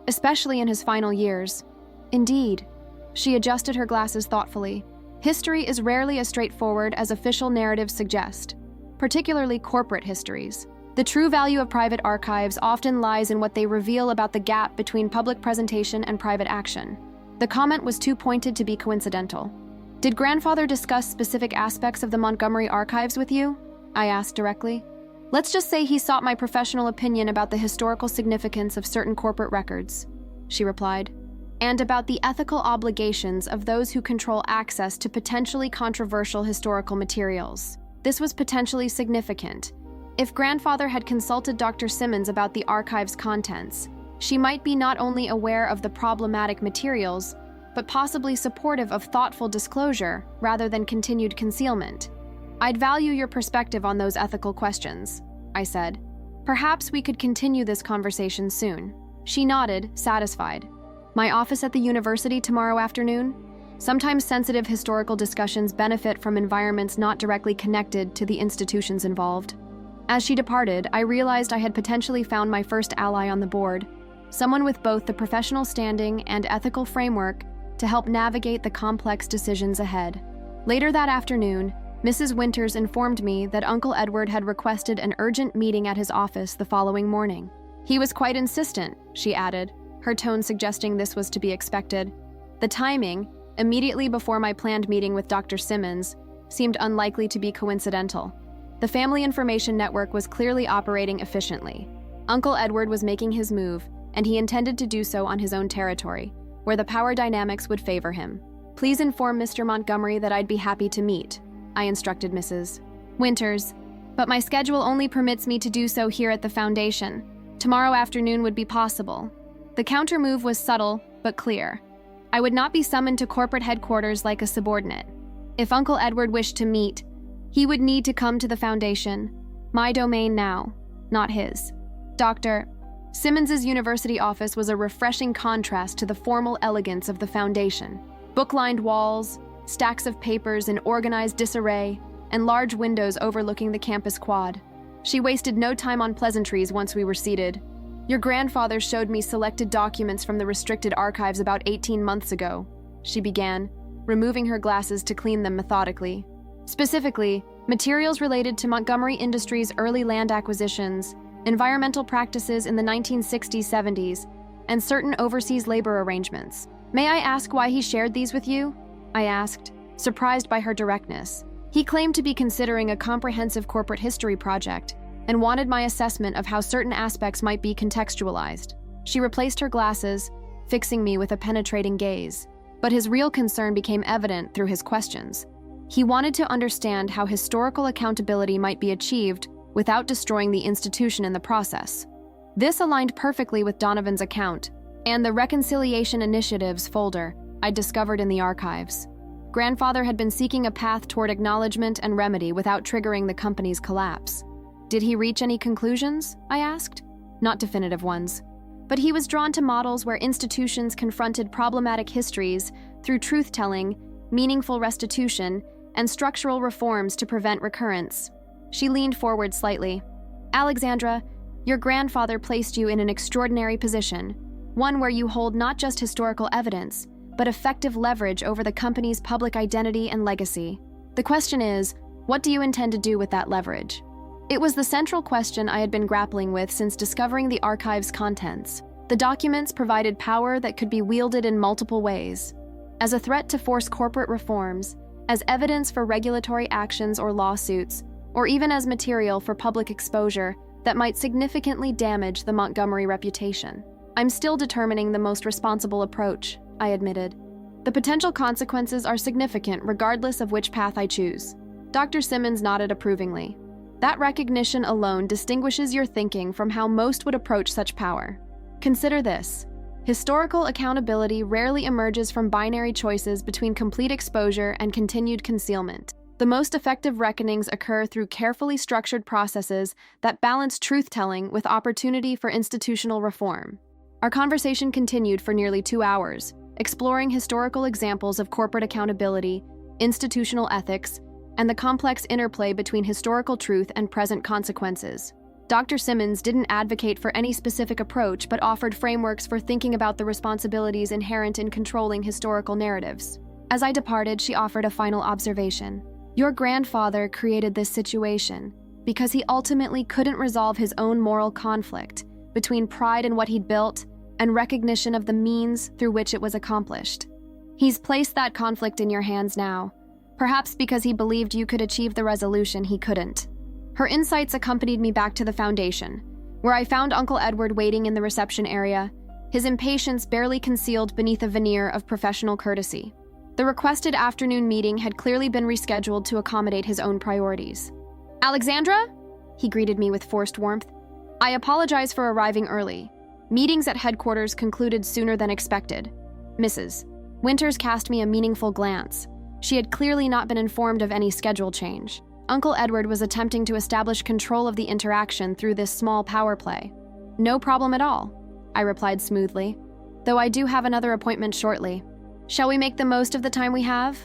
especially in his final years. Indeed. She adjusted her glasses thoughtfully. History is rarely as straightforward as official narratives suggest, particularly corporate histories. The true value of private archives often lies in what they reveal about the gap between public presentation and private action. The comment was too pointed to be coincidental. Did grandfather discuss specific aspects of the Montgomery archives with you? I asked directly. Let's just say he sought my professional opinion about the historical significance of certain corporate records, she replied, and about the ethical obligations of those who control access to potentially controversial historical materials. This was potentially significant. If grandfather had consulted Dr. Simmons about the archive's contents, she might be not only aware of the problematic materials, but possibly supportive of thoughtful disclosure rather than continued concealment. I'd value your perspective on those ethical questions, I said. Perhaps we could continue this conversation soon. She nodded, satisfied. My office at the university tomorrow afternoon? Sometimes sensitive historical discussions benefit from environments not directly connected to the institutions involved. As she departed, I realized I had potentially found my first ally on the board, someone with both the professional standing and ethical framework to help navigate the complex decisions ahead. Later that afternoon, Mrs. Winters informed me that Uncle Edward had requested an urgent meeting at his office the following morning. He was quite insistent, she added, her tone suggesting this was to be expected. The timing, immediately before my planned meeting with Dr. Simmons, seemed unlikely to be coincidental. The family information network was clearly operating efficiently. Uncle Edward was making his move, and he intended to do so on his own territory, where the power dynamics would favor him. Please inform Mr. Montgomery that I'd be happy to meet, I instructed Mrs. Winters, but my schedule only permits me to do so here at the Foundation. Tomorrow afternoon would be possible. The counter-move was subtle, but clear. I would not be summoned to corporate headquarters like a subordinate. If Uncle Edward wished to meet, he would need to come to the Foundation. My domain now, not his. Dr. Simmons's university office was a refreshing contrast to the formal elegance of the Foundation. Book-lined walls, stacks of papers in organized disarray, and large windows overlooking the campus quad. She wasted no time on pleasantries once we were seated. Your grandfather showed me selected documents from the restricted archives about 18 months ago, she began, removing her glasses to clean them methodically. Specifically, materials related to Montgomery Industries' early land acquisitions, environmental practices in the 1960s-70s, and certain overseas labor arrangements. May I ask why he shared these with you? I asked, surprised by her directness. He claimed to be considering a comprehensive corporate history project and wanted my assessment of how certain aspects might be contextualized. She replaced her glasses, fixing me with a penetrating gaze. But his real concern became evident through his questions. He wanted to understand how historical accountability might be achieved without destroying the institution in the process. This aligned perfectly with Donovan's account and the Reconciliation Initiatives folder I discovered in the archives. Grandfather had been seeking a path toward acknowledgement and remedy without triggering the company's collapse. Did he reach any conclusions? I asked. Not definitive ones. But he was drawn to models where institutions confronted problematic histories through truth-telling, meaningful restitution, and structural reforms to prevent recurrence. She leaned forward slightly. Alexandra, your grandfather placed you in an extraordinary position, one where you hold not just historical evidence, but effective leverage over the company's public identity and legacy. The question is, what do you intend to do with that leverage? It was the central question I had been grappling with since discovering the archive's contents. The documents provided power that could be wielded in multiple ways: as a threat to force corporate reforms, as evidence for regulatory actions or lawsuits, or even as material for public exposure that might significantly damage the Montgomery reputation. I'm still determining the most responsible approach, I admitted. The potential consequences are significant regardless of which path I choose. Dr. Simmons nodded approvingly. That recognition alone distinguishes your thinking from how most would approach such power. Consider this. Historical accountability rarely emerges from binary choices between complete exposure and continued concealment. The most effective reckonings occur through carefully structured processes that balance truth-telling with opportunity for institutional reform. Our conversation continued for nearly 2 hours, exploring historical examples of corporate accountability, institutional ethics, and the complex interplay between historical truth and present consequences. Dr. Simmons didn't advocate for any specific approach, but offered frameworks for thinking about the responsibilities inherent in controlling historical narratives. As I departed, she offered a final observation. Your grandfather created this situation because he ultimately couldn't resolve his own moral conflict between pride in what he'd built and recognition of the means through which it was accomplished. He's placed that conflict in your hands now, perhaps because he believed you could achieve the resolution he couldn't. Her insights accompanied me back to the foundation, where I found Uncle Edward waiting in the reception area, his impatience barely concealed beneath a veneer of professional courtesy. The requested afternoon meeting had clearly been rescheduled to accommodate his own priorities. "Alexandra?" He greeted me with forced warmth. "I apologize for arriving early. Meetings at headquarters concluded sooner than expected." Mrs. Winters cast me a meaningful glance. She had clearly not been informed of any schedule change. Uncle Edward was attempting to establish control of the interaction through this small power play. "No problem at all," I replied smoothly, "though I do have another appointment shortly. Shall we make the most of the time we have?"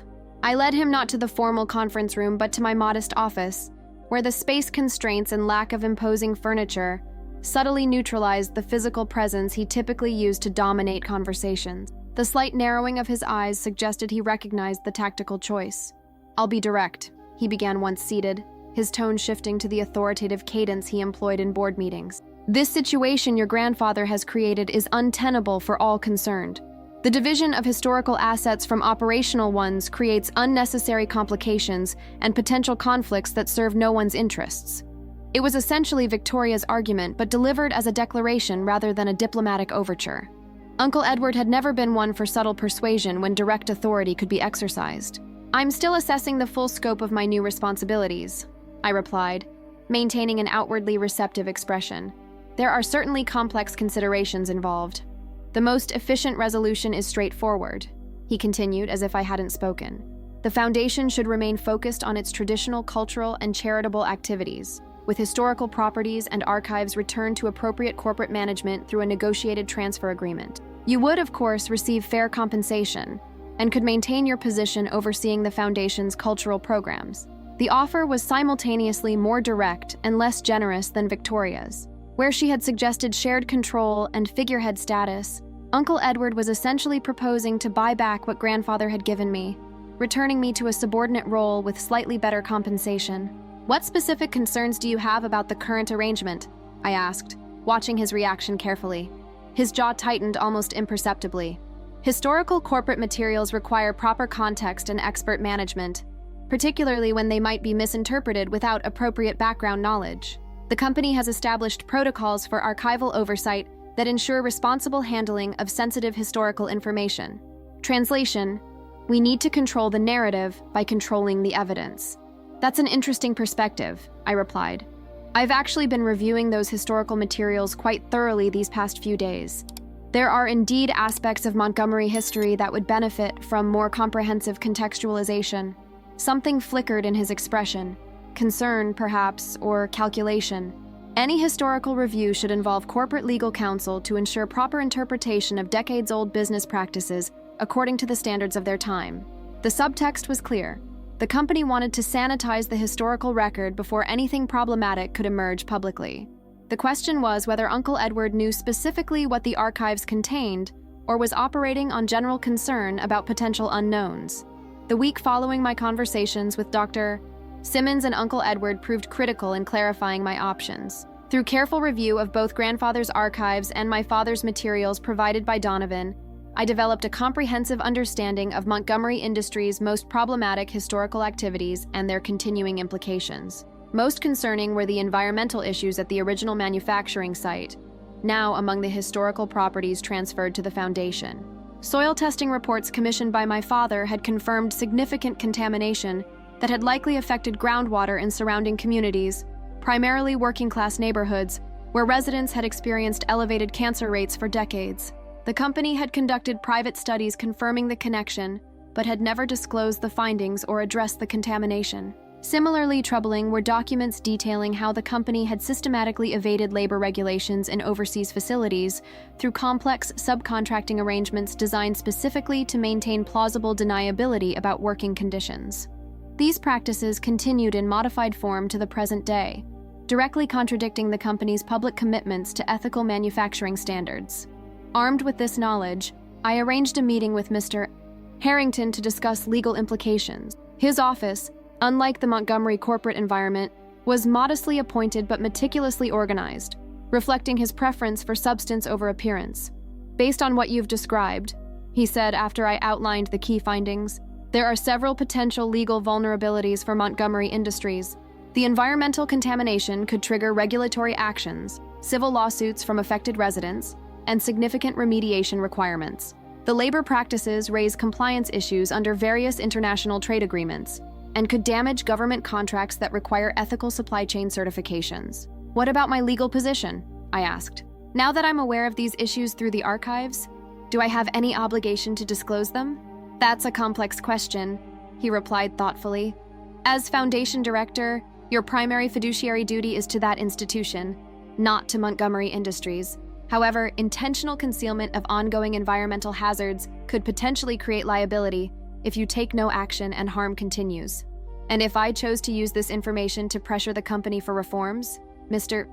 I led him not to the formal conference room, but to my modest office, where the space constraints and lack of imposing furniture subtly neutralized the physical presence he typically used to dominate conversations. The slight narrowing of his eyes suggested he recognized the tactical choice. "I'll be direct," he began once seated, his tone shifting to the authoritative cadence he employed in board meetings. "This situation your grandfather has created is untenable for all concerned. The division of historical assets from operational ones creates unnecessary complications and potential conflicts that serve no one's interests." It was essentially Victoria's argument, but delivered as a declaration rather than a diplomatic overture. Uncle Edward had never been one for subtle persuasion when direct authority could be exercised. "I'm still assessing the full scope of my new responsibilities," I replied, maintaining an outwardly receptive expression. "There are certainly complex considerations involved. The most efficient resolution is straightforward," he continued as if I hadn't spoken. "The foundation should remain focused on its traditional cultural and charitable activities, with historical properties and archives returned to appropriate corporate management through a negotiated transfer agreement. You would, of course, receive fair compensation and could maintain your position overseeing the foundation's cultural programs." The offer was simultaneously more direct and less generous than Victoria's. Where she had suggested shared control and figurehead status, Uncle Edward was essentially proposing to buy back what grandfather had given me, returning me to a subordinate role with slightly better compensation. "What specific concerns do you have about the current arrangement?" I asked, watching his reaction carefully. His jaw tightened almost imperceptibly. "Historical corporate materials require proper context and expert management, particularly when they might be misinterpreted without appropriate background knowledge. The company has established protocols for archival oversight that ensure responsible handling of sensitive historical information." Translation: we need to control the narrative by controlling the evidence. "That's an interesting perspective," I replied. "I've actually been reviewing those historical materials quite thoroughly these past few days. There are indeed aspects of Montgomery history that would benefit from more comprehensive contextualization." Something flickered in his expression. Concern, perhaps, or calculation. "Any historical review should involve corporate legal counsel to ensure proper interpretation of decades-old business practices according to the standards of their time." The subtext was clear. The company wanted to sanitize the historical record before anything problematic could emerge publicly. The question was whether Uncle Edward knew specifically what the archives contained or was operating on general concern about potential unknowns. The week following my conversations with Dr. Simmons and Uncle Edward proved critical in clarifying my options. Through careful review of both grandfather's archives and my father's materials provided by Donovan, I developed a comprehensive understanding of Montgomery Industries' most problematic historical activities and their continuing implications. Most concerning were the environmental issues at the original manufacturing site, now among the historical properties transferred to the foundation. Soil testing reports commissioned by my father had confirmed significant contamination that had likely affected groundwater in surrounding communities, primarily working-class neighborhoods, where residents had experienced elevated cancer rates for decades. The company had conducted private studies confirming the connection, but had never disclosed the findings or addressed the contamination. Similarly troubling were documents detailing how the company had systematically evaded labor regulations in overseas facilities through complex subcontracting arrangements designed specifically to maintain plausible deniability about working conditions. These practices continued in modified form to the present day, directly contradicting the company's public commitments to ethical manufacturing standards. Armed with this knowledge, I arranged a meeting with Mr. Harrington to discuss legal implications. His office, unlike the Montgomery corporate environment, was modestly appointed but meticulously organized, reflecting his preference for substance over appearance. Based on what you've described, he said after I outlined the key findings, there are several potential legal vulnerabilities for Montgomery Industries. The environmental contamination could trigger regulatory actions, civil lawsuits from affected residents, and significant remediation requirements. The labor practices raise compliance issues under various international trade agreements and could damage government contracts that require ethical supply chain certifications. What about my legal position? I asked. Now that I'm aware of these issues through the archives, do I have any obligation to disclose them? That's a complex question, he replied thoughtfully. As Foundation Director, your primary fiduciary duty is to that institution, not to Montgomery Industries. However, intentional concealment of ongoing environmental hazards could potentially create liability if you take no action and harm continues. And if I chose to use this information to pressure the company for reforms, Mr.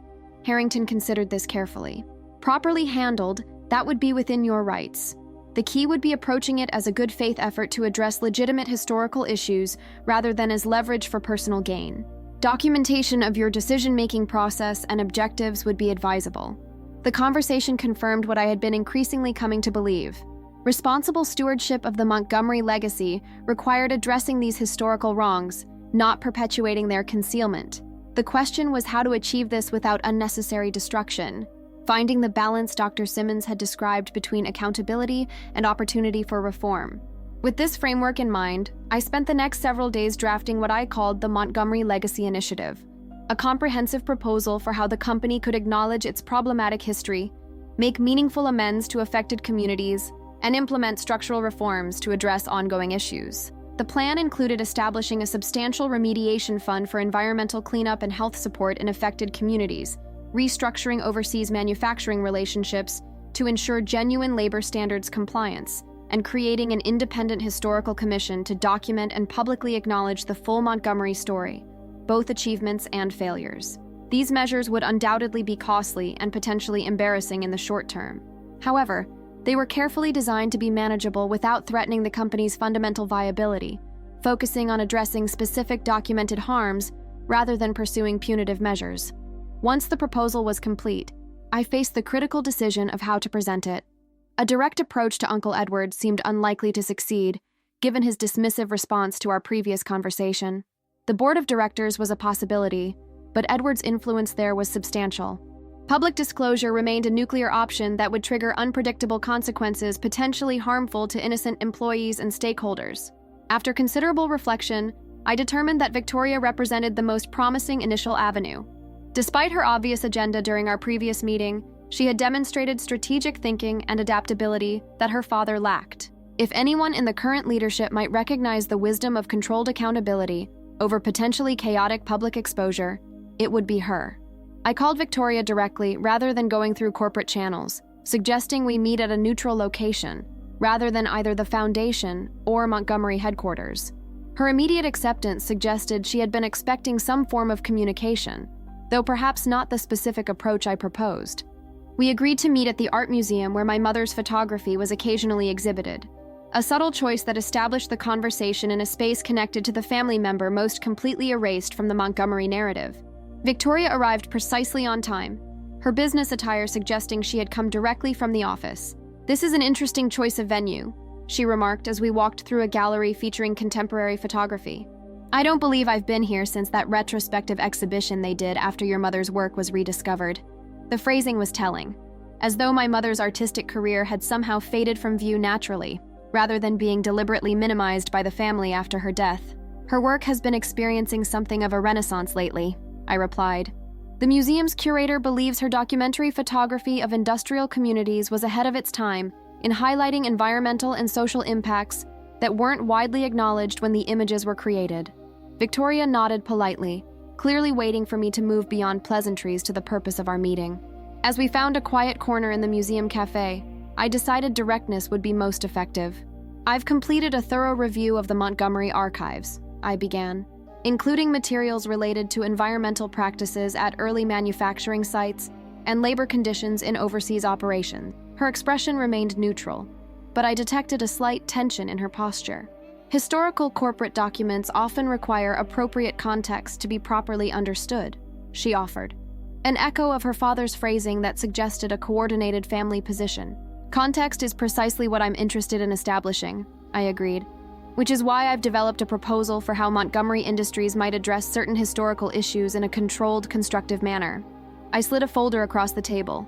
Harrington considered this carefully. Properly handled, that would be within your rights. The key would be approaching it as a good faith effort to address legitimate historical issues rather than as leverage for personal gain. Documentation of your decision-making process and objectives would be advisable. The conversation confirmed what I had been increasingly coming to believe. Responsible stewardship of the Montgomery legacy required addressing these historical wrongs, not perpetuating their concealment. The question was how to achieve this without unnecessary destruction, finding the balance Dr. Simmons had described between accountability and opportunity for reform. With this framework in mind, I spent the next several days drafting what I called the Montgomery Legacy Initiative, a comprehensive proposal for how the company could acknowledge its problematic history, make meaningful amends to affected communities, and implement structural reforms to address ongoing issues. The plan included establishing a substantial remediation fund for environmental cleanup and health support in affected communities, restructuring overseas manufacturing relationships to ensure genuine labor standards compliance, and creating an independent historical commission to document and publicly acknowledge the full Montgomery story, both achievements and failures. These measures would undoubtedly be costly and potentially embarrassing in the short term. However, they were carefully designed to be manageable without threatening the company's fundamental viability, focusing on addressing specific documented harms rather than pursuing punitive measures. Once the proposal was complete, I faced the critical decision of how to present it. A direct approach to Uncle Edward seemed unlikely to succeed, given his dismissive response to our previous conversation. The board of directors was a possibility, but Edward's influence there was substantial. Public disclosure remained a nuclear option that would trigger unpredictable consequences potentially harmful to innocent employees and stakeholders. After considerable reflection, I determined that Victoria represented the most promising initial avenue. Despite her obvious agenda during our previous meeting, she had demonstrated strategic thinking and adaptability that her father lacked. If anyone in the current leadership might recognize the wisdom of controlled accountability over potentially chaotic public exposure, it would be her. I called Victoria directly rather than going through corporate channels, suggesting we meet at a neutral location, rather than either the foundation or Montgomery headquarters. Her immediate acceptance suggested she had been expecting some form of communication, though perhaps not the specific approach I proposed. We agreed to meet at the art museum where my mother's photography was occasionally exhibited, a subtle choice that established the conversation in a space connected to the family member most completely erased from the Montgomery narrative. Victoria arrived precisely on time, her business attire suggesting she had come directly from the office. "This is an interesting choice of venue," she remarked as we walked through a gallery featuring contemporary photography. "I don't believe I've been here since that retrospective exhibition they did after your mother's work was rediscovered." The phrasing was telling, as though my mother's artistic career had somehow faded from view naturally, rather than being deliberately minimized by the family after her death. "Her work has been experiencing something of a renaissance lately," I replied. "The museum's curator believes her documentary photography of industrial communities was ahead of its time in highlighting environmental and social impacts that weren't widely acknowledged when the images were created." Victoria nodded politely, clearly waiting for me to move beyond pleasantries to the purpose of our meeting. As we found a quiet corner in the museum cafe, I decided directness would be most effective. "I've completed a thorough review of the Montgomery archives," I began, "including materials related to environmental practices at early manufacturing sites and labor conditions in overseas operations." Her expression remained neutral, but I detected a slight tension in her posture. "Historical corporate documents often require appropriate context to be properly understood," she offered, an echo of her father's phrasing that suggested a coordinated family position. "Context is precisely what I'm interested in establishing," I agreed, "which is why I've developed a proposal for how Montgomery Industries might address certain historical issues in a controlled, constructive manner." I slid a folder across the table,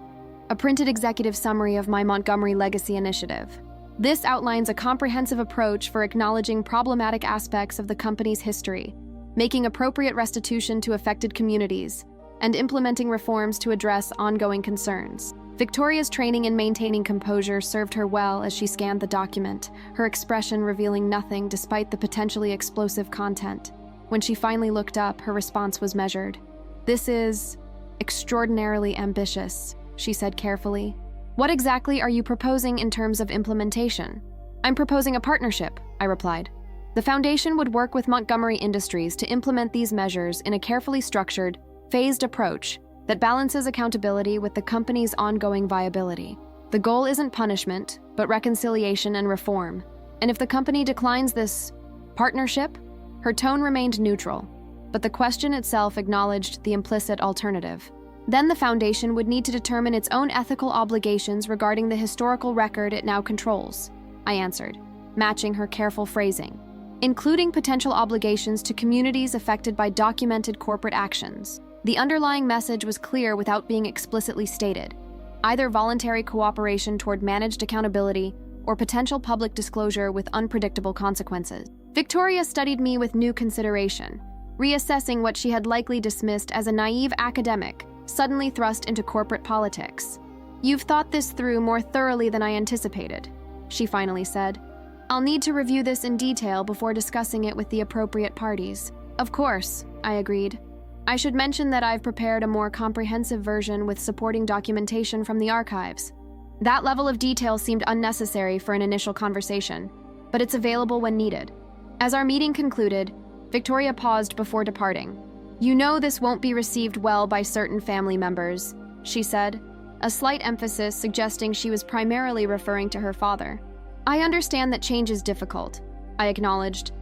a printed executive summary of my Montgomery Legacy Initiative. "This outlines a comprehensive approach for acknowledging problematic aspects of the company's history, making appropriate restitution to affected communities, and implementing reforms to address ongoing concerns." Victoria's training in maintaining composure served her well as she scanned the document, her expression revealing nothing despite the potentially explosive content. When she finally looked up, her response was measured. "This is extraordinarily ambitious," she said carefully. "What exactly are you proposing in terms of implementation?" "I'm proposing a partnership," I replied. "The foundation would work with Montgomery Industries to implement these measures in a carefully structured, phased approach that balances accountability with the company's ongoing viability. The goal isn't punishment, but reconciliation and reform. And if the company declines this partnership," her tone remained neutral, but the question itself acknowledged the implicit alternative. "Then the foundation would need to determine its own ethical obligations regarding the historical record it now controls," I answered, matching her careful phrasing, "including potential obligations to communities affected by documented corporate actions." The underlying message was clear without being explicitly stated: either voluntary cooperation toward managed accountability or potential public disclosure with unpredictable consequences. Victoria studied me with new consideration, reassessing what she had likely dismissed as a naive academic suddenly thrust into corporate politics. "You've thought this through more thoroughly than I anticipated," she finally said. "I'll need to review this in detail before discussing it with the appropriate parties." "Of course," I agreed. "I should mention that I've prepared a more comprehensive version with supporting documentation from the archives. That level of detail seemed unnecessary for an initial conversation, but it's available when needed." As our meeting concluded, Victoria paused before departing. "You know this won't be received well by certain family members," she said, a slight emphasis suggesting she was primarily referring to her father. "I understand that change is difficult," I acknowledged,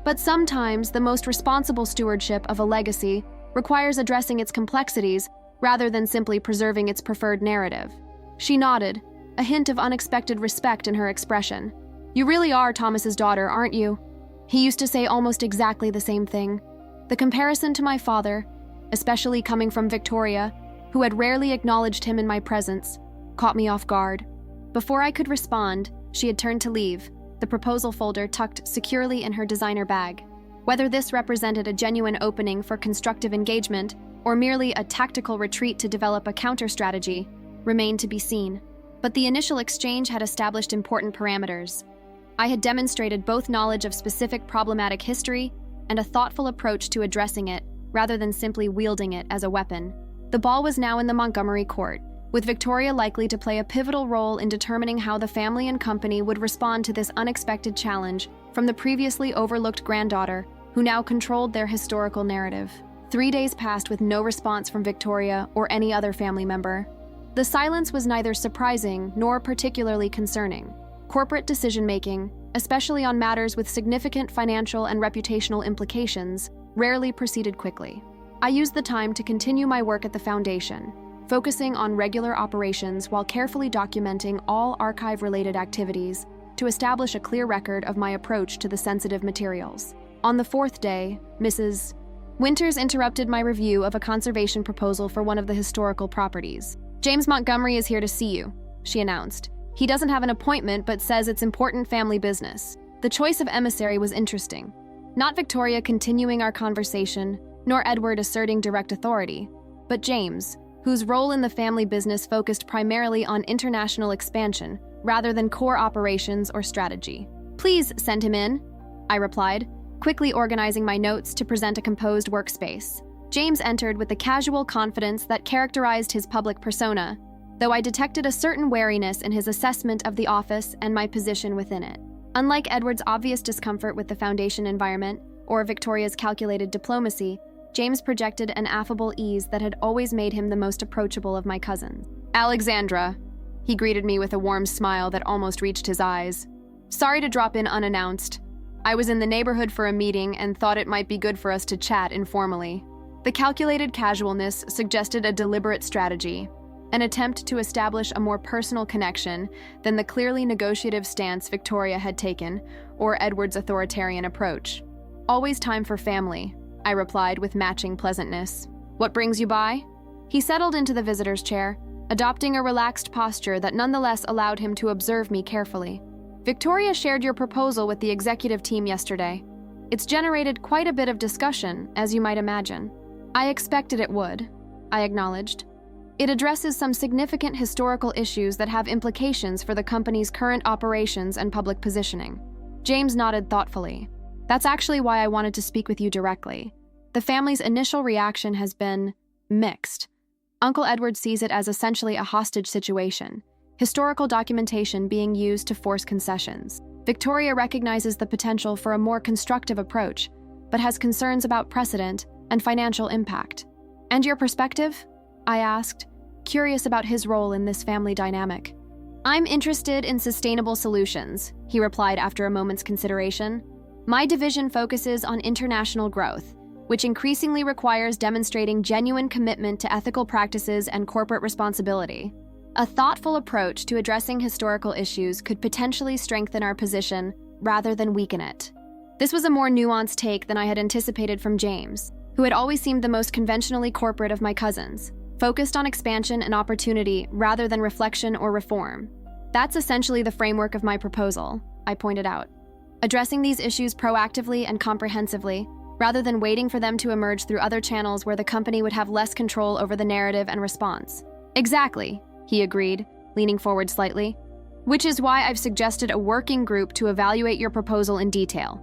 "but sometimes the most responsible stewardship of a legacy requires addressing its complexities rather than simply preserving its preferred narrative." She nodded, a hint of unexpected respect in her expression. "You really are Thomas's daughter, aren't you?" He used to say almost exactly the same thing. The comparison to my father, especially coming from Victoria, who had rarely acknowledged him in my presence, caught me off guard. Before I could respond, she had turned to leave, the proposal folder tucked securely in her designer bag. Whether this represented a genuine opening for constructive engagement or merely a tactical retreat to develop a counter-strategy remained to be seen. But the initial exchange had established important parameters. I had demonstrated both knowledge of specific problematic history and a thoughtful approach to addressing it rather than simply wielding it as a weapon. The ball was now in the Montgomery court, with Victoria likely to play a pivotal role in determining how the family and company would respond to this unexpected challenge from the previously overlooked granddaughter who now controlled their historical narrative. 3 days passed with no response from Victoria or any other family member. The silence was neither surprising nor particularly concerning. Corporate decision-making, especially on matters with significant financial and reputational implications, rarely proceeded quickly. I used the time to continue my work at the foundation, focusing on regular operations while carefully documenting all archive-related activities to establish a clear record of my approach to the sensitive materials. On the fourth day, Mrs. Winters interrupted my review of a conservation proposal for one of the historical properties. "James Montgomery is here to see you," she announced. "He doesn't have an appointment but says it's important family business." The choice of emissary was interesting. Not Victoria continuing our conversation, nor Edward asserting direct authority, but James, whose role in the family business focused primarily on international expansion rather than core operations or strategy. "Please send him in," I replied, quickly organizing my notes to present a composed workspace. James entered with the casual confidence that characterized his public persona, though I detected a certain wariness in his assessment of the office and my position within it. Unlike Edward's obvious discomfort with the foundation environment or Victoria's calculated diplomacy, James projected an affable ease that had always made him the most approachable of my cousins. "Alexandra," he greeted me with a warm smile that almost reached his eyes. "Sorry to drop in unannounced. I was in the neighborhood for a meeting and thought it might be good for us to chat informally." The calculated casualness suggested a deliberate strategy, an attempt to establish a more personal connection than the clearly negotiative stance Victoria had taken or Edward's authoritarian approach. "Always time for family," I replied with matching pleasantness. "What brings you by?" He settled into the visitor's chair, adopting a relaxed posture that nonetheless allowed him to observe me carefully. "Victoria shared your proposal with the executive team yesterday. It's generated quite a bit of discussion, as you might imagine." "I expected it would," I acknowledged. "It addresses some significant historical issues that have implications for the company's current operations and public positioning." James nodded thoughtfully. "That's actually why I wanted to speak with you directly. The family's initial reaction has been mixed. Uncle Edward sees it as essentially a hostage situation, historical documentation being used to force concessions. Victoria recognizes the potential for a more constructive approach, but has concerns about precedent and financial impact." "And your perspective?" I asked, curious about his role in this family dynamic. "I'm interested in sustainable solutions," he replied after a moment's consideration. "My division focuses on international growth, which increasingly requires demonstrating genuine commitment to ethical practices and corporate responsibility. A thoughtful approach to addressing historical issues could potentially strengthen our position rather than weaken it." This was a more nuanced take than I had anticipated from James, who had always seemed the most conventionally corporate of my cousins, focused on expansion and opportunity rather than reflection or reform. "That's essentially the framework of my proposal," I pointed out. "Addressing these issues proactively and comprehensively, rather than waiting for them to emerge through other channels where the company would have less control over the narrative and response." "Exactly," he agreed, leaning forward slightly. "Which is why I've suggested a working group to evaluate your proposal in detail,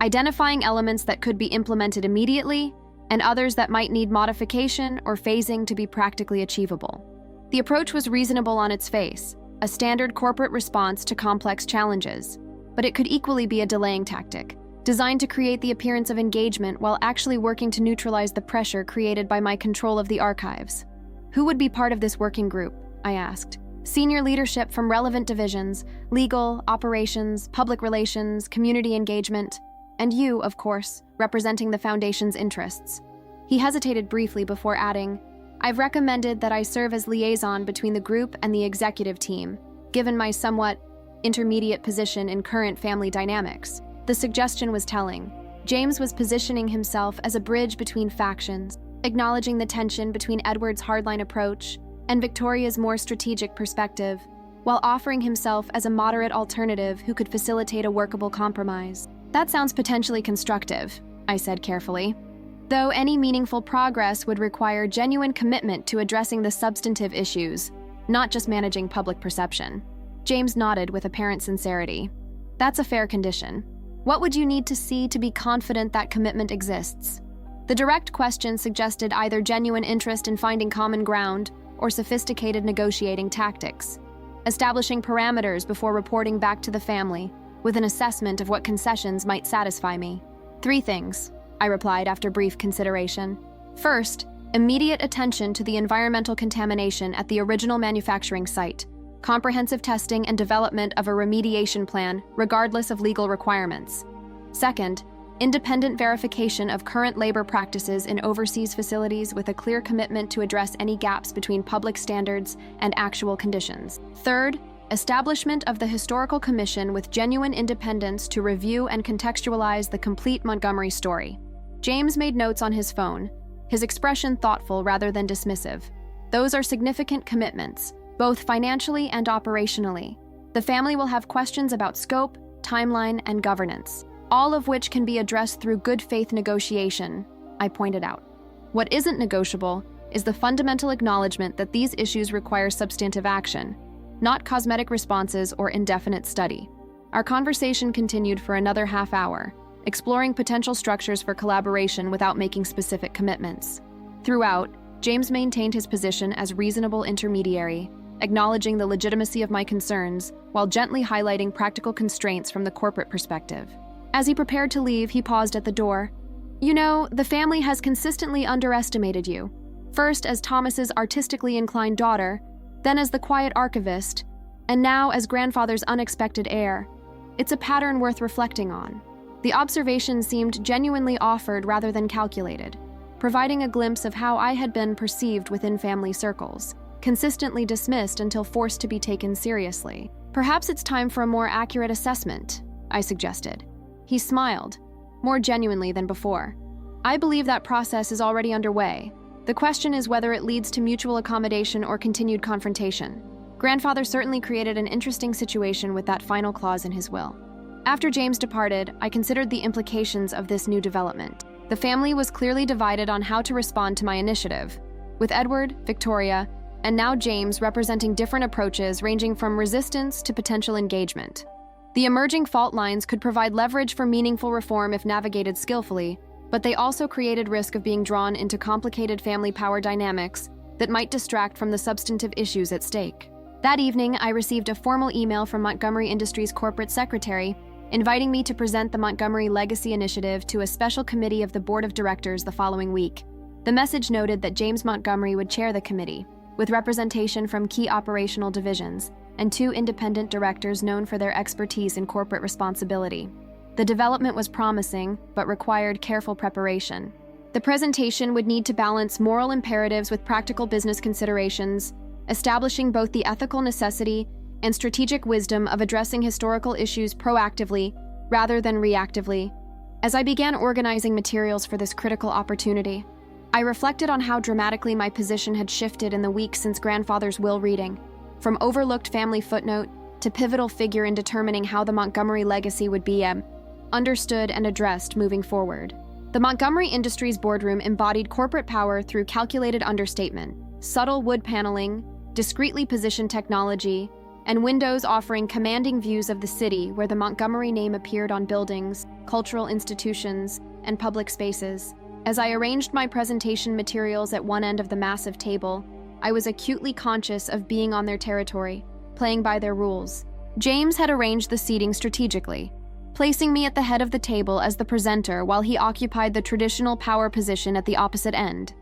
identifying elements that could be implemented immediately and others that might need modification or phasing to be practically achievable." The approach was reasonable on its face, a standard corporate response to complex challenges, but it could equally be a delaying tactic, designed to create the appearance of engagement while actually working to neutralize the pressure created by my control of the archives. "Who would be part of this working group?" I asked. "Senior leadership from relevant divisions, legal, operations, public relations, community engagement, and you, of course, representing the Foundation's interests." He hesitated briefly before adding, "I've recommended that I serve as liaison between the group and the executive team, given my somewhat intermediate position in current family dynamics." The suggestion was telling. James was positioning himself as a bridge between factions, acknowledging the tension between Edward's hardline approach and Victoria's more strategic perspective, while offering himself as a moderate alternative who could facilitate a workable compromise. "That sounds potentially constructive," I said carefully, "though any meaningful progress would require genuine commitment to addressing the substantive issues, not just managing public perception." James nodded with apparent sincerity. "That's a fair condition. What would you need to see to be confident that commitment exists?" The direct question suggested either genuine interest in finding common ground or sophisticated negotiating tactics, establishing parameters before reporting back to the family, with an assessment of what concessions might satisfy me. "3 things," I replied after brief consideration. "First, immediate attention to the environmental contamination at the original manufacturing site, comprehensive testing and development of a remediation plan regardless of legal requirements. Second, independent verification of current labor practices in overseas facilities with a clear commitment to address any gaps between public standards and actual conditions. Third, establishment of the Historical Commission with genuine independence to review and contextualize the complete Montgomery story. James made notes on his phone, his expression thoughtful rather than dismissive. Those are significant commitments, both financially and operationally. The family will have questions about scope, timeline, and governance, all of which can be addressed through good faith negotiation, I pointed out. What isn't negotiable is the fundamental acknowledgement that these issues require substantive action, not cosmetic responses or indefinite study. Our conversation continued for another half hour, exploring potential structures for collaboration without making specific commitments. Throughout, James maintained his position as reasonable intermediary, acknowledging the legitimacy of my concerns while gently highlighting practical constraints from the corporate perspective. As he prepared to leave, he paused at the door. "You know, the family has consistently underestimated you. First as Thomas's artistically inclined daughter, then as the quiet archivist, and now as grandfather's unexpected heir. It's a pattern worth reflecting on." The observation seemed genuinely offered rather than calculated, providing a glimpse of how I had been perceived within family circles, consistently dismissed until forced to be taken seriously. "Perhaps it's time for a more accurate assessment," I suggested. He smiled, more genuinely than before. "I believe that process is already underway. The question is whether it leads to mutual accommodation or continued confrontation. Grandfather certainly created an interesting situation with that final clause in his will." After James departed, I considered the implications of this new development. The family was clearly divided on how to respond to my initiative, with Edward, Victoria, and now James representing different approaches ranging from resistance to potential engagement. The emerging fault lines could provide leverage for meaningful reform if navigated skillfully, but they also created risk of being drawn into complicated family power dynamics that might distract from the substantive issues at stake. That evening, I received a formal email from Montgomery Industries' corporate secretary inviting me to present the Montgomery Legacy Initiative to a special committee of the board of directors the following week. The message noted that James Montgomery would chair the committee, with representation from key operational divisions and 2 independent directors known for their expertise in corporate responsibility. The development was promising, but required careful preparation. The presentation would need to balance moral imperatives with practical business considerations, establishing both the ethical necessity and strategic wisdom of addressing historical issues proactively rather than reactively. As I began organizing materials for this critical opportunity, I reflected on how dramatically my position had shifted in the weeks since grandfather's will reading, from overlooked family footnote to pivotal figure in determining how the Montgomery legacy would be understood and addressed moving forward. The Montgomery Industries boardroom embodied corporate power through calculated understatement, subtle wood paneling, discreetly positioned technology, and windows offering commanding views of the city where the Montgomery name appeared on buildings, cultural institutions, and public spaces. As I arranged my presentation materials at one end of the massive table, I was acutely conscious of being on their territory, playing by their rules. James had arranged the seating strategically, placing me at the head of the table as the presenter while he occupied the traditional power position at the opposite end.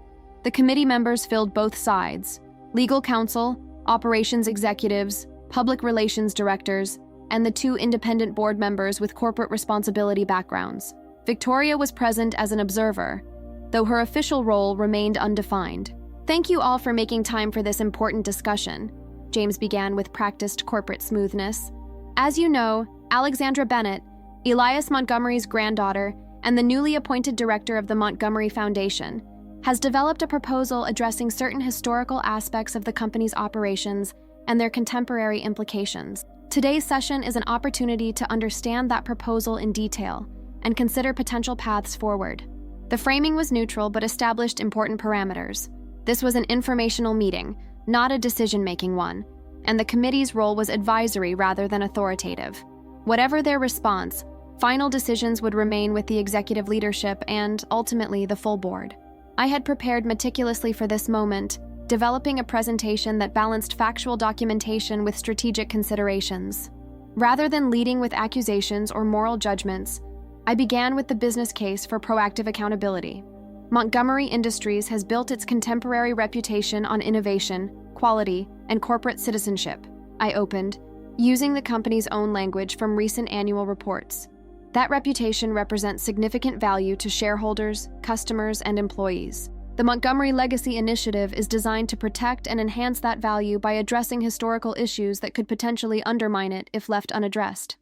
The committee members filled both sides: legal counsel, operations executives, public relations directors, and the 2 independent board members with corporate responsibility backgrounds. Victoria was present as an observer, though her official role remained undefined. "Thank you all for making time for this important discussion," James began with practiced corporate smoothness. "As you know, Alexandra Bennett, Elias Montgomery's granddaughter and the newly appointed director of the Montgomery Foundation, has developed a proposal addressing certain historical aspects of the company's operations and their contemporary implications. Today's session is an opportunity to understand that proposal in detail and consider potential paths forward." The framing was neutral but established important parameters. This was an informational meeting, not a decision-making one, and the committee's role was advisory rather than authoritative. Whatever their response, final decisions would remain with the executive leadership and, ultimately, the full board. I had prepared meticulously for this moment, developing a presentation that balanced factual documentation with strategic considerations. Rather than leading with accusations or moral judgments, I began with the business case for proactive accountability. Montgomery Industries has built its contemporary reputation on innovation, quality, and corporate citizenship, I opened, using the company's own language from recent annual reports. That reputation represents significant value to shareholders, customers, and employees. The Montgomery Legacy Initiative is designed to protect and enhance that value by addressing historical issues that could potentially undermine it if left unaddressed.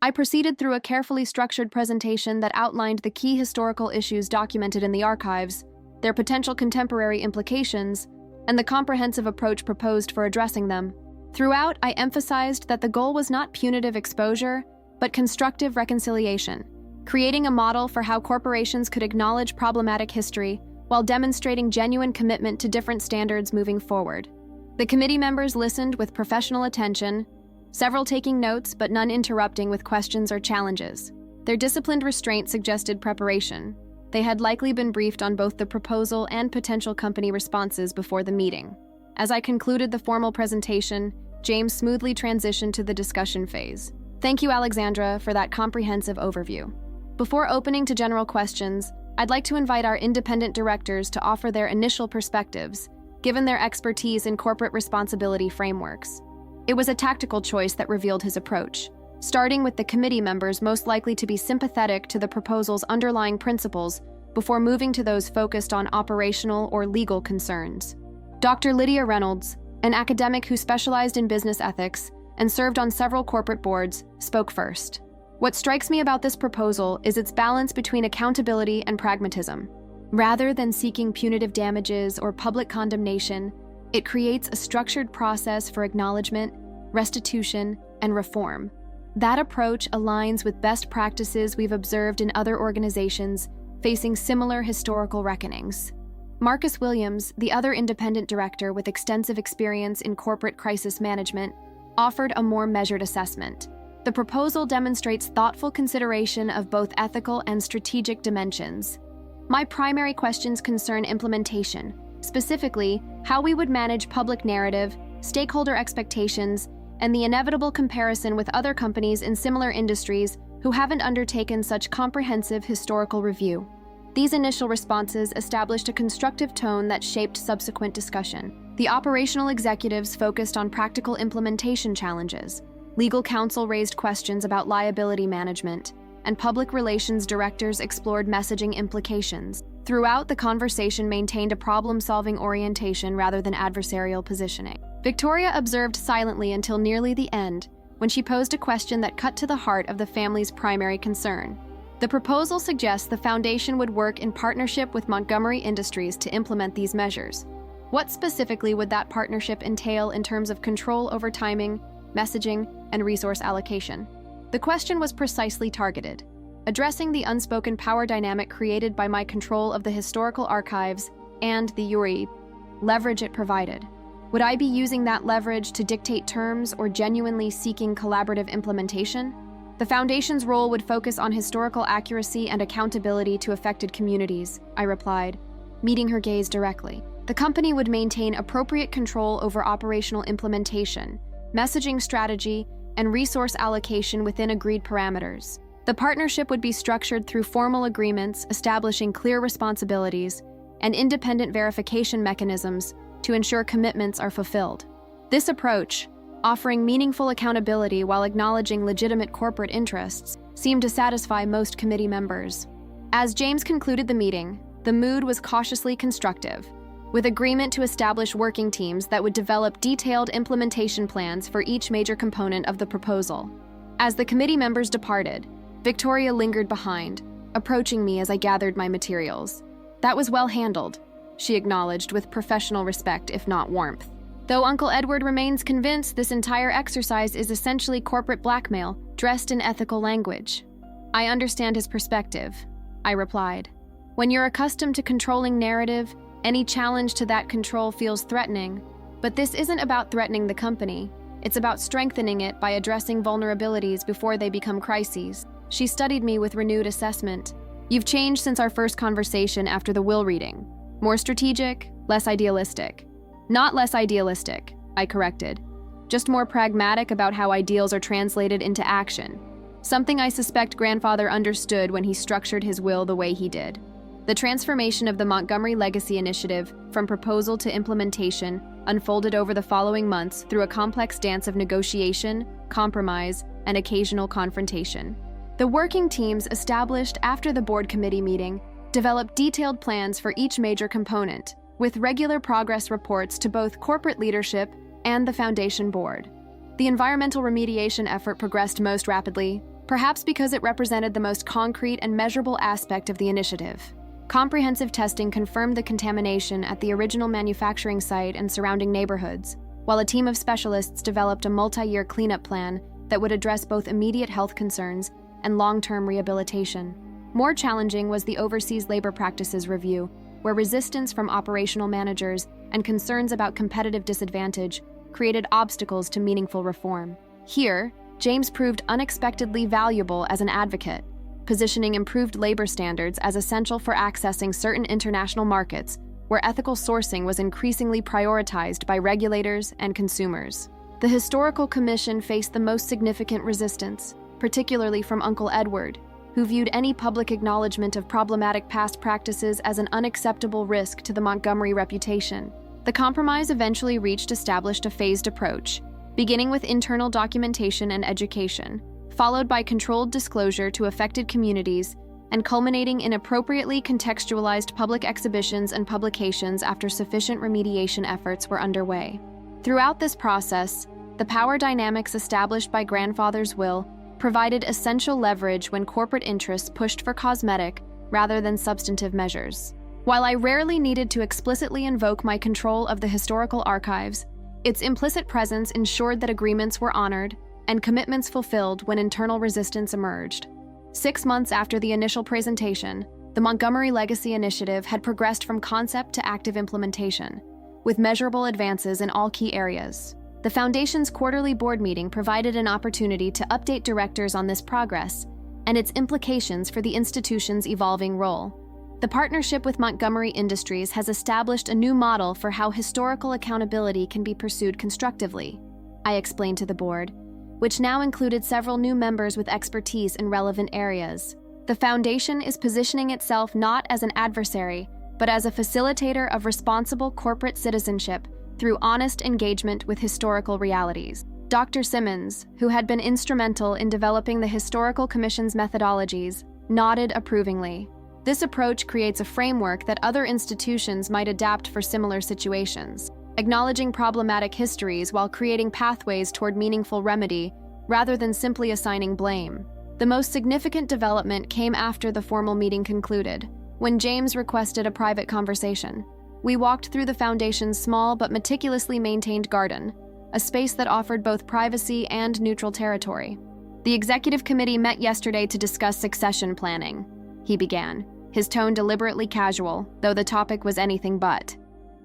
I proceeded through a carefully structured presentation that outlined the key historical issues documented in the archives, their potential contemporary implications, and the comprehensive approach proposed for addressing them. Throughout, I emphasized that the goal was not punitive exposure, but constructive reconciliation, creating a model for how corporations could acknowledge problematic history while demonstrating genuine commitment to different standards moving forward. The committee members listened with professional attention, several taking notes but none interrupting with questions or challenges. Their disciplined restraint suggested preparation. They had likely been briefed on both the proposal and potential company responses before the meeting. As I concluded the formal presentation, James smoothly transitioned to the discussion phase. Thank you, Alexandra, for that comprehensive overview. Before opening to general questions, I'd like to invite our independent directors to offer their initial perspectives, given their expertise in corporate responsibility frameworks. It was a tactical choice that revealed his approach, starting with the committee members most likely to be sympathetic to the proposal's underlying principles before moving to those focused on operational or legal concerns. Dr. Lydia Reynolds, an academic who specialized in business ethics and served on several corporate boards, spoke first. What strikes me about this proposal is its balance between accountability and pragmatism. Rather than seeking punitive damages or public condemnation, it creates a structured process for acknowledgement, restitution, and reform. That approach aligns with best practices we've observed in other organizations facing similar historical reckonings. Marcus Williams, the other independent director with extensive experience in corporate crisis management, offered a more measured assessment. The proposal demonstrates thoughtful consideration of both ethical and strategic dimensions. My primary questions concern implementation, specifically how we would manage public narrative, stakeholder expectations, and the inevitable comparison with other companies in similar industries who haven't undertaken such comprehensive historical review. These initial responses established a constructive tone that shaped subsequent discussion. The operational executives focused on practical implementation challenges. Legal counsel raised questions about liability management, and public relations directors explored messaging implications. Throughout, the conversation maintained a problem-solving orientation rather than adversarial positioning. Victoria observed silently until nearly the end, when she posed a question that cut to the heart of the family's primary concern. The proposal suggests the foundation would work in partnership with Montgomery Industries to implement these measures. What specifically would that partnership entail in terms of control over timing, messaging, and resource allocation? The question was precisely targeted, addressing the unspoken power dynamic created by my control of the historical archives and the leverage it provided. Would I be using that leverage to dictate terms or genuinely seeking collaborative implementation? The Foundation's role would focus on historical accuracy and accountability to affected communities, I replied, meeting her gaze directly. The company would maintain appropriate control over operational implementation, messaging strategy, and resource allocation within agreed parameters. The partnership would be structured through formal agreements establishing clear responsibilities and independent verification mechanisms to ensure commitments are fulfilled. This approach, offering meaningful accountability while acknowledging legitimate corporate interests, seemed to satisfy most committee members. As James concluded the meeting, the mood was cautiously constructive, with agreement to establish working teams that would develop detailed implementation plans for each major component of the proposal. As the committee members departed, Victoria lingered behind, approaching me as I gathered my materials. That was well handled, she acknowledged with professional respect, if not warmth. Though Uncle Edward remains convinced this entire exercise is essentially corporate blackmail, dressed in ethical language. I understand his perspective, I replied. When you're accustomed to controlling narrative, any challenge to that control feels threatening. But this isn't about threatening the company. It's about strengthening it by addressing vulnerabilities before they become crises. She studied me with renewed assessment. You've changed since our first conversation after the will reading. More strategic, less idealistic. Not less idealistic, I corrected. Just more pragmatic about how ideals are translated into action. Something I suspect Grandfather understood when he structured his will the way he did. The transformation of the Montgomery Legacy Initiative from proposal to implementation unfolded over the following months through a complex dance of negotiation, compromise, and occasional confrontation. The working teams established after the board committee meeting developed detailed plans for each major component, with regular progress reports to both corporate leadership and the foundation board. The environmental remediation effort progressed most rapidly, perhaps because it represented the most concrete and measurable aspect of the initiative. Comprehensive testing confirmed the contamination at the original manufacturing site and surrounding neighborhoods, while a team of specialists developed a multi-year cleanup plan that would address both immediate health concerns and long-term rehabilitation. More challenging was the Overseas Labor Practices Review, where resistance from operational managers and concerns about competitive disadvantage created obstacles to meaningful reform. Here, James proved unexpectedly valuable as an advocate, positioning improved labor standards as essential for accessing certain international markets where ethical sourcing was increasingly prioritized by regulators and consumers. The Historical Commission faced the most significant resistance, particularly from Uncle Edward, who viewed any public acknowledgement of problematic past practices as an unacceptable risk to the Montgomery reputation. The compromise eventually established a phased approach, beginning with internal documentation and education, followed by controlled disclosure to affected communities, and culminating in appropriately contextualized public exhibitions and publications after sufficient remediation efforts were underway. Throughout this process, the power dynamics established by grandfather's will provided essential leverage when corporate interests pushed for cosmetic rather than substantive measures. While I rarely needed to explicitly invoke my control of the historical archives, its implicit presence ensured that agreements were honored and commitments fulfilled when internal resistance emerged. 6 months after the initial presentation, the Montgomery Legacy Initiative had progressed from concept to active implementation, with measurable advances in all key areas. The Foundation's quarterly board meeting provided an opportunity to update directors on this progress and its implications for the institution's evolving role. The partnership with Montgomery Industries has established a new model for how historical accountability can be pursued constructively, I explained to the board, which now included several new members with expertise in relevant areas. The Foundation is positioning itself not as an adversary, but as a facilitator of responsible corporate citizenship through honest engagement with historical realities. Dr. Simmons, who had been instrumental in developing the Historical Commission's methodologies, nodded approvingly. This approach creates a framework that other institutions might adapt for similar situations, acknowledging problematic histories while creating pathways toward meaningful remedy rather than simply assigning blame. The most significant development came after the formal meeting concluded, when James requested a private conversation. We walked through the Foundation's small but meticulously maintained garden, a space that offered both privacy and neutral territory. The executive committee met yesterday to discuss succession planning, he began, his tone deliberately casual, though the topic was anything but.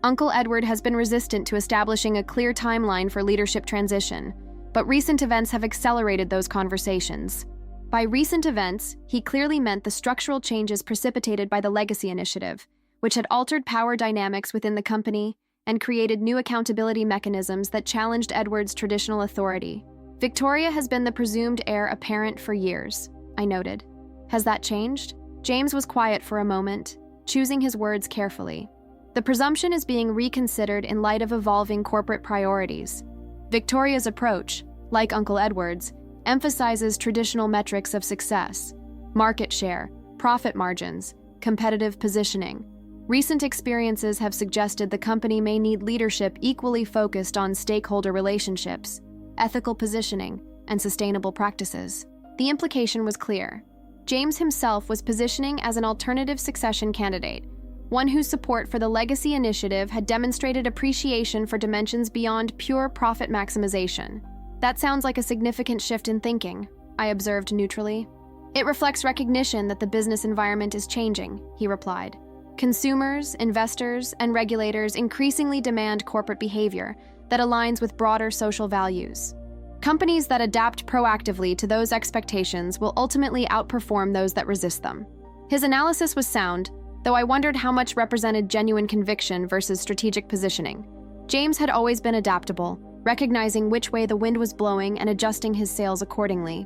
Uncle Edward has been resistant to establishing a clear timeline for leadership transition, but recent events have accelerated those conversations. By recent events, he clearly meant the structural changes precipitated by the Legacy Initiative, which had altered power dynamics within the company and created new accountability mechanisms that challenged Edward's traditional authority. Victoria has been the presumed heir apparent for years, I noted. Has that changed? James was quiet for a moment, choosing his words carefully. The presumption is being reconsidered in light of evolving corporate priorities. Victoria's approach, like Uncle Edward's, emphasizes traditional metrics of success: market share, profit margins, competitive positioning. Recent experiences have suggested the company may need leadership equally focused on stakeholder relationships, ethical positioning, and sustainable practices. The implication was clear. James himself was positioning as an alternative succession candidate, one whose support for the Legacy Initiative had demonstrated appreciation for dimensions beyond pure profit maximization. That sounds like a significant shift in thinking, I observed neutrally. It reflects recognition that the business environment is changing, he replied. Consumers, investors, and regulators increasingly demand corporate behavior that aligns with broader social values. Companies that adapt proactively to those expectations will ultimately outperform those that resist them. His analysis was sound, though I wondered how much represented genuine conviction versus strategic positioning. James had always been adaptable, recognizing which way the wind was blowing and adjusting his sails accordingly.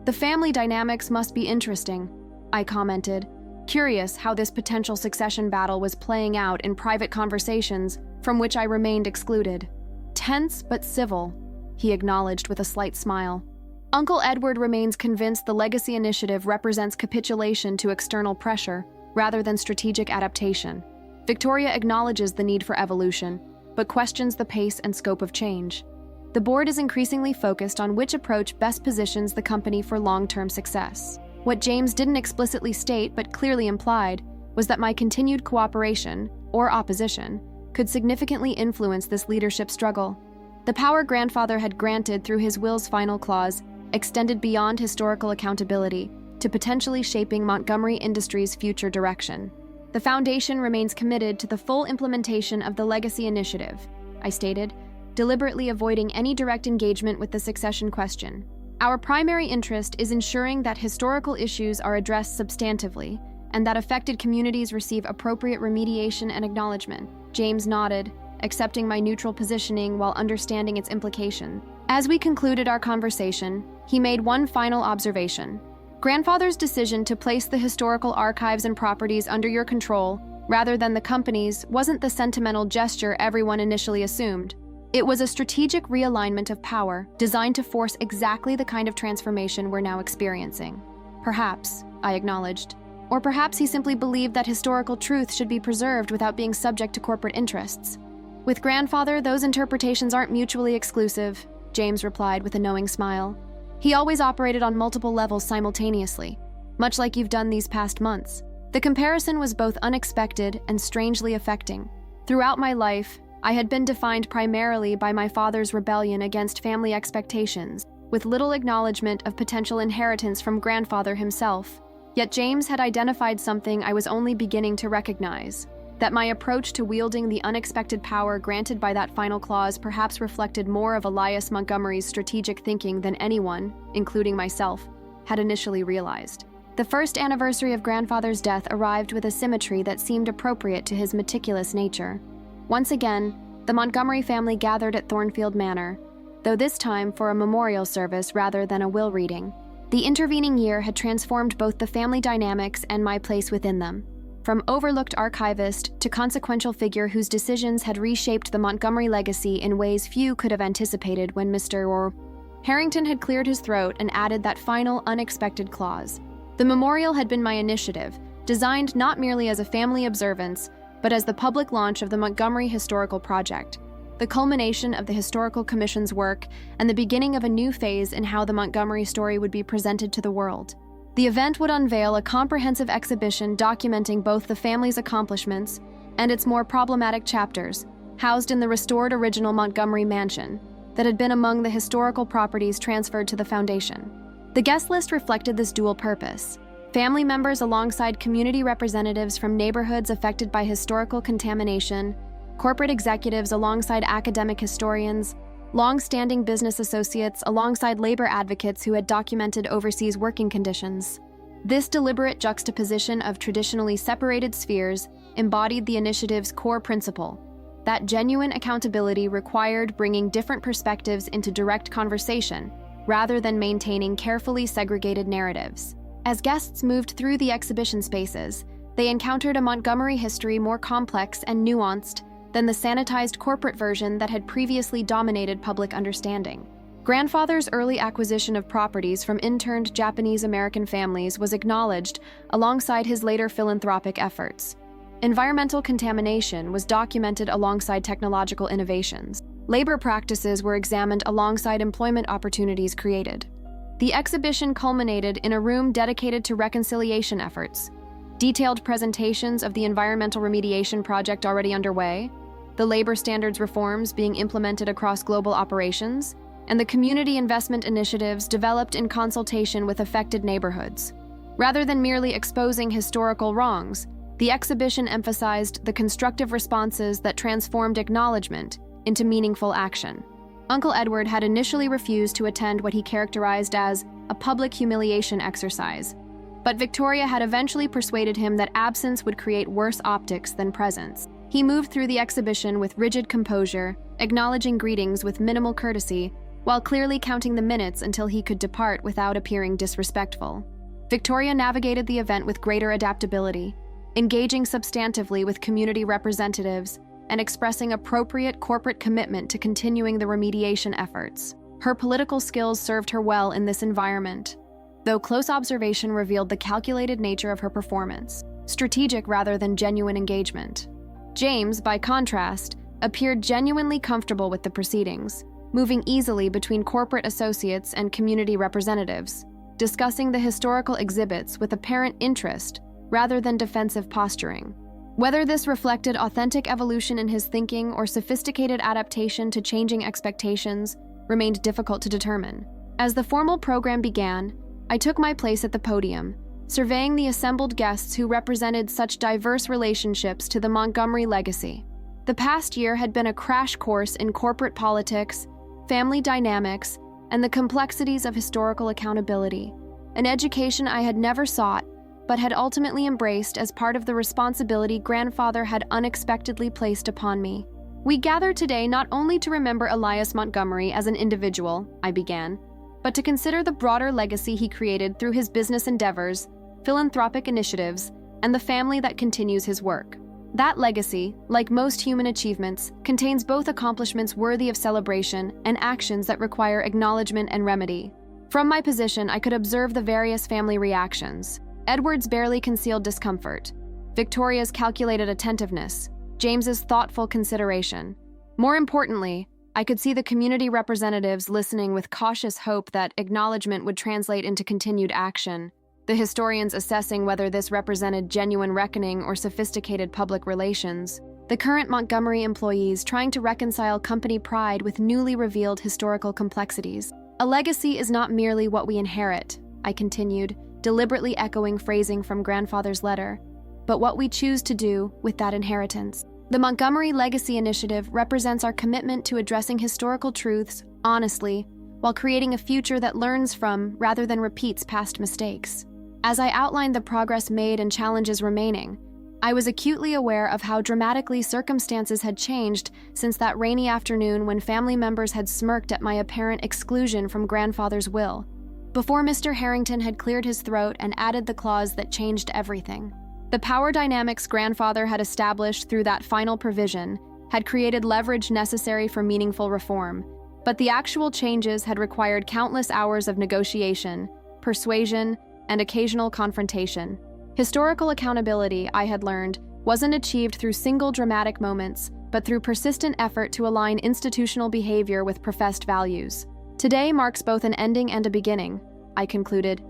The family dynamics must be interesting, I commented, curious how this potential succession battle was playing out in private conversations from which I remained excluded. Tense but civil, he acknowledged with a slight smile. Uncle Edward remains convinced the legacy initiative represents capitulation to external pressure rather than strategic adaptation. Victoria acknowledges the need for evolution, but questions the pace and scope of change. The board is increasingly focused on which approach best positions the company for long-term success. What James didn't explicitly state but clearly implied was that my continued cooperation, or opposition, could significantly influence this leadership struggle. The power grandfather had granted through his will's final clause extended beyond historical accountability to potentially shaping Montgomery Industries' future direction. The foundation remains committed to the full implementation of the legacy initiative, I stated, deliberately avoiding any direct engagement with the succession question. Our primary interest is ensuring that historical issues are addressed substantively and that affected communities receive appropriate remediation and acknowledgement. James nodded, accepting my neutral positioning while understanding its implication. As we concluded our conversation, he made one final observation. Grandfather's decision to place the historical archives and properties under your control, rather than the company's, wasn't the sentimental gesture everyone initially assumed. It was a strategic realignment of power designed to force exactly the kind of transformation we're now experiencing. Perhaps, I acknowledged, or perhaps he simply believed that historical truth should be preserved without being subject to corporate interests. With grandfather, those interpretations aren't mutually exclusive, James replied with a knowing smile. He always operated on multiple levels simultaneously, much like you've done these past months. The comparison was both unexpected and strangely affecting. Throughout my life, I had been defined primarily by my father's rebellion against family expectations, with little acknowledgement of potential inheritance from grandfather himself. Yet James had identified something I was only beginning to recognize, that my approach to wielding the unexpected power granted by that final clause perhaps reflected more of Elias Montgomery's strategic thinking than anyone, including myself, had initially realized. The first anniversary of grandfather's death arrived with a symmetry that seemed appropriate to his meticulous nature. Once again, the Montgomery family gathered at Thornfield Manor, though this time for a memorial service rather than a will reading. The intervening year had transformed both the family dynamics and my place within them. From overlooked archivist to consequential figure whose decisions had reshaped the Montgomery legacy in ways few could have anticipated when Mr. Harrington had cleared his throat and added that final, unexpected clause. The memorial had been my initiative, designed not merely as a family observance, but as the public launch of the Montgomery Historical Project, the culmination of the Historical Commission's work and the beginning of a new phase in how the Montgomery story would be presented to the world. The event would unveil a comprehensive exhibition documenting both the family's accomplishments and its more problematic chapters, housed in the restored original Montgomery mansion that had been among the historical properties transferred to the foundation. The guest list reflected this dual purpose: family members alongside community representatives from neighborhoods affected by historical contamination, corporate executives alongside academic historians, long-standing business associates alongside labor advocates who had documented overseas working conditions. This deliberate juxtaposition of traditionally separated spheres embodied the initiative's core principle, that genuine accountability required bringing different perspectives into direct conversation, rather than maintaining carefully segregated narratives. As guests moved through the exhibition spaces, they encountered a Montgomery history more complex and nuanced than the sanitized corporate version that had previously dominated public understanding. Grandfather's early acquisition of properties from interned Japanese-American families was acknowledged alongside his later philanthropic efforts. Environmental contamination was documented alongside technological innovations. Labor practices were examined alongside employment opportunities created. The exhibition culminated in a room dedicated to reconciliation efforts, detailed presentations of the environmental remediation project already underway, the labor standards reforms being implemented across global operations, and the community investment initiatives developed in consultation with affected neighborhoods. Rather than merely exposing historical wrongs, the exhibition emphasized the constructive responses that transformed acknowledgement into meaningful action. Uncle Edward had initially refused to attend what he characterized as a public humiliation exercise, but Victoria had eventually persuaded him that absence would create worse optics than presence. He moved through the exhibition with rigid composure, acknowledging greetings with minimal courtesy, while clearly counting the minutes until he could depart without appearing disrespectful. Victoria navigated the event with greater adaptability, engaging substantively with community representatives and expressing appropriate corporate commitment to continuing the remediation efforts. Her political skills served her well in this environment, though close observation revealed the calculated nature of her performance, strategic rather than genuine engagement. James, by contrast, appeared genuinely comfortable with the proceedings, moving easily between corporate associates and community representatives, discussing the historical exhibits with apparent interest rather than defensive posturing. Whether this reflected authentic evolution in his thinking or sophisticated adaptation to changing expectations remained difficult to determine. As the formal program began, I took my place at the podium, surveying the assembled guests who represented such diverse relationships to the Montgomery legacy. The past year had been a crash course in corporate politics, family dynamics, and the complexities of historical accountability, an education I had never sought, but had ultimately embraced as part of the responsibility grandfather had unexpectedly placed upon me. We gather today not only to remember Elias Montgomery as an individual, I began, but to consider the broader legacy he created through his business endeavors, philanthropic initiatives, and the family that continues his work. That legacy, like most human achievements, contains both accomplishments worthy of celebration and actions that require acknowledgement and remedy. From my position, I could observe the various family reactions. Edward's barely concealed discomfort, Victoria's calculated attentiveness, James's thoughtful consideration. More importantly, I could see the community representatives listening with cautious hope that acknowledgement would translate into continued action, the historians assessing whether this represented genuine reckoning or sophisticated public relations, the current Montgomery employees trying to reconcile company pride with newly revealed historical complexities. A legacy is not merely what we inherit, I continued, deliberately echoing phrasing from grandfather's letter, but what we choose to do with that inheritance. The Montgomery Legacy Initiative represents our commitment to addressing historical truths honestly, while creating a future that learns from rather than repeats past mistakes. As I outlined the progress made and challenges remaining, I was acutely aware of how dramatically circumstances had changed since that rainy afternoon when family members had smirked at my apparent exclusion from grandfather's will, before Mr. Harrington had cleared his throat and added the clause that changed everything. The power dynamics grandfather had established through that final provision had created leverage necessary for meaningful reform, but the actual changes had required countless hours of negotiation, persuasion, and occasional confrontation. Historical accountability, I had learned, wasn't achieved through single dramatic moments, but through persistent effort to align institutional behavior with professed values. Today marks both an ending and a beginning, I concluded.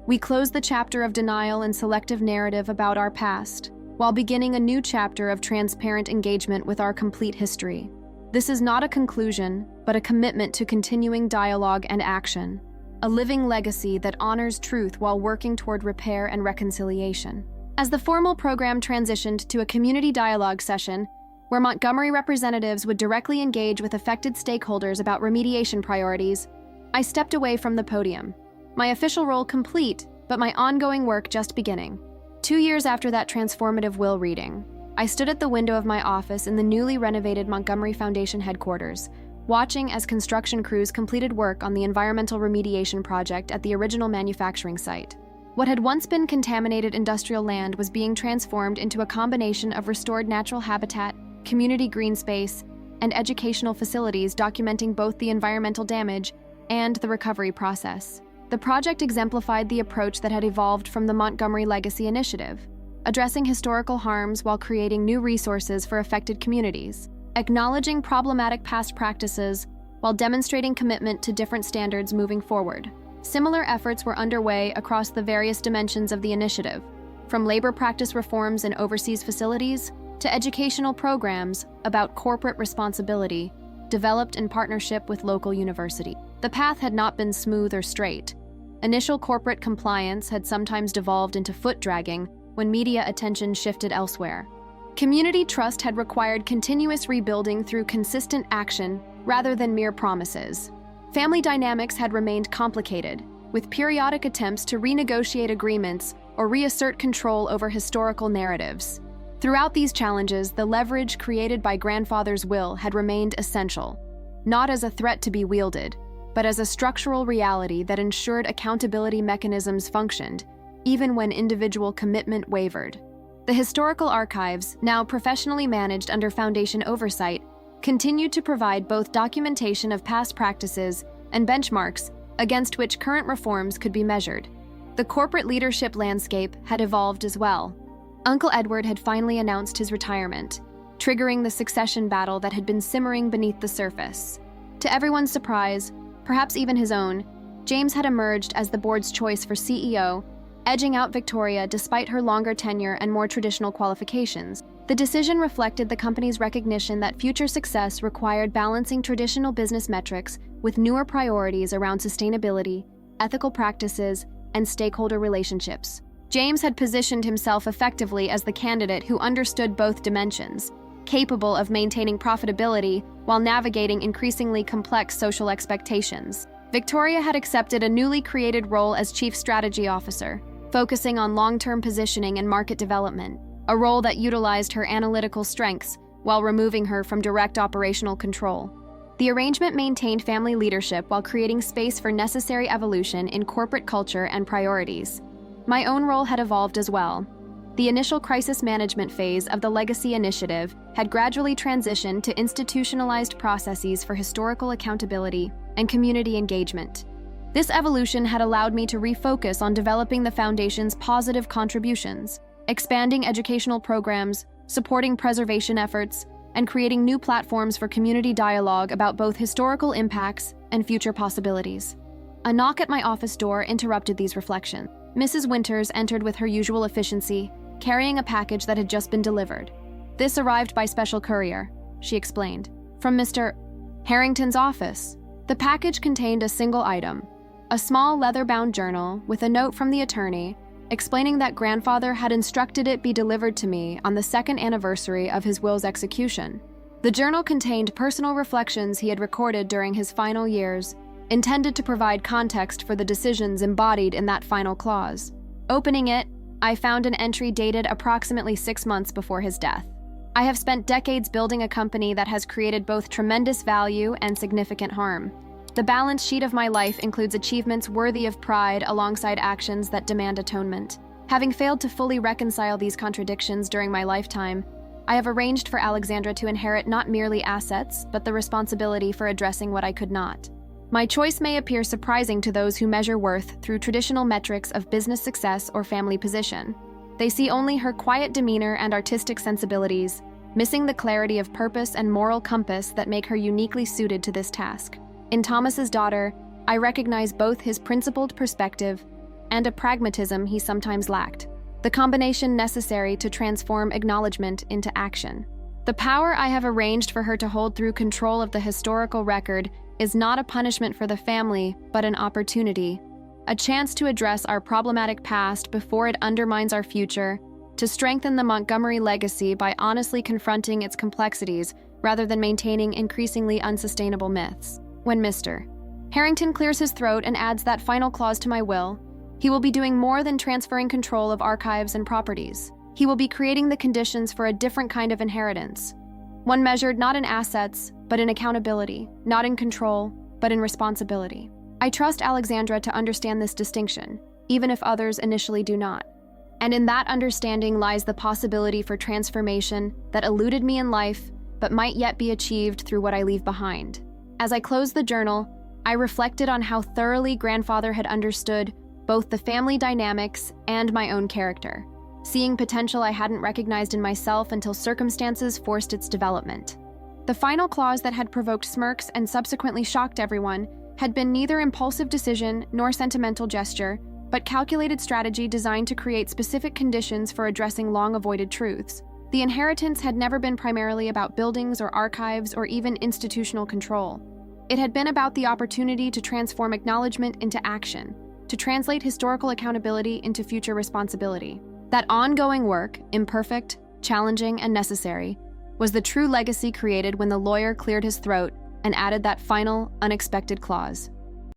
We close the chapter of denial and selective narrative about our past, while beginning a new chapter of transparent engagement with our complete history. This is not a conclusion, but a commitment to continuing dialogue and action, a living legacy that honors truth while working toward repair and reconciliation. As the formal program transitioned to a community dialogue session, where Montgomery representatives would directly engage with affected stakeholders about remediation priorities, I stepped away from the podium. My official role complete, but my ongoing work just beginning. 2 years after that transformative will reading, I stood at the window of my office in the newly renovated Montgomery Foundation headquarters, watching as construction crews completed work on the environmental remediation project at the original manufacturing site. What had once been contaminated industrial land was being transformed into a combination of restored natural habitat, community green space, and educational facilities documenting both the environmental damage and the recovery process. The project exemplified the approach that had evolved from the Montgomery Legacy Initiative, addressing historical harms while creating new resources for affected communities, acknowledging problematic past practices while demonstrating commitment to different standards moving forward. Similar efforts were underway across the various dimensions of the initiative, from labor practice reforms in overseas facilities to educational programs about corporate responsibility developed in partnership with local universities. The path had not been smooth or straight. Initial corporate compliance had sometimes devolved into foot-dragging when media attention shifted elsewhere. Community trust had required continuous rebuilding through consistent action rather than mere promises. Family dynamics had remained complicated, with periodic attempts to renegotiate agreements or reassert control over historical narratives. Throughout these challenges, the leverage created by grandfather's will had remained essential, not as a threat to be wielded, but as a structural reality that ensured accountability mechanisms functioned, even when individual commitment wavered. The historical archives, now professionally managed under Foundation oversight, continued to provide both documentation of past practices and benchmarks against which current reforms could be measured. The corporate leadership landscape had evolved as well. Uncle Edward had finally announced his retirement, triggering the succession battle that had been simmering beneath the surface. To everyone's surprise, perhaps even his own, James had emerged as the board's choice for CEO, edging out Victoria despite her longer tenure and more traditional qualifications. The decision reflected the company's recognition that future success required balancing traditional business metrics with newer priorities around sustainability, ethical practices, and stakeholder relationships. James had positioned himself effectively as the candidate who understood both dimensions, capable of maintaining profitability while navigating increasingly complex social expectations. Victoria had accepted a newly created role as Chief Strategy Officer, focusing on long-term positioning and market development, a role that utilized her analytical strengths while removing her from direct operational control. The arrangement maintained family leadership while creating space for necessary evolution in corporate culture and priorities. My own role had evolved as well. The initial crisis management phase of the Legacy Initiative had gradually transitioned to institutionalized processes for historical accountability and community engagement. This evolution had allowed me to refocus on developing the Foundation's positive contributions, expanding educational programs, supporting preservation efforts, and creating new platforms for community dialogue about both historical impacts and future possibilities. A knock at my office door interrupted these reflections. Mrs. Winters entered with her usual efficiency, carrying a package that had just been delivered. "This arrived by special courier," she explained, "from Mr. Harrington's office." The package contained a single item, a small leather-bound journal with a note from the attorney explaining that grandfather had instructed it be delivered to me on the second anniversary of his will's execution. The journal contained personal reflections he had recorded during his final years, intended to provide context for the decisions embodied in that final clause. Opening it, I found an entry dated approximately 6 months before his death. "I have spent decades building a company that has created both tremendous value and significant harm. The balance sheet of my life includes achievements worthy of pride alongside actions that demand atonement. Having failed to fully reconcile these contradictions during my lifetime, I have arranged for Alexandra to inherit not merely assets, but the responsibility for addressing what I could not. My choice may appear surprising to those who measure worth through traditional metrics of business success or family position. They see only her quiet demeanor and artistic sensibilities, missing the clarity of purpose and moral compass that make her uniquely suited to this task. In Thomas's daughter, I recognize both his principled perspective and a pragmatism he sometimes lacked, the combination necessary to transform acknowledgement into action. The power I have arranged for her to hold through control of the historical record is not a punishment for the family, but an opportunity, a chance to address our problematic past before it undermines our future, to strengthen the Montgomery legacy by honestly confronting its complexities rather than maintaining increasingly unsustainable myths. When Mr. Harrington clears his throat and adds that final clause to my will, he will be doing more than transferring control of archives and properties. He will be creating the conditions for a different kind of inheritance, one measured not in assets, but in accountability, not in control, but in responsibility. I trust Alexandra to understand this distinction, even if others initially do not. And in that understanding lies the possibility for transformation that eluded me in life, but might yet be achieved through what I leave behind. As I closed the journal, I reflected on how thoroughly grandfather had understood both the family dynamics and my own character, seeing potential I hadn't recognized in myself until circumstances forced its development. The final clause that had provoked smirks and subsequently shocked everyone had been neither impulsive decision nor sentimental gesture, but calculated strategy designed to create specific conditions for addressing long-avoided truths. The inheritance had never been primarily about buildings or archives or even institutional control. It had been about the opportunity to transform acknowledgement into action, to translate historical accountability into future responsibility. That ongoing work, imperfect, challenging, and necessary, was the true legacy created when the lawyer cleared his throat and added that final, unexpected clause.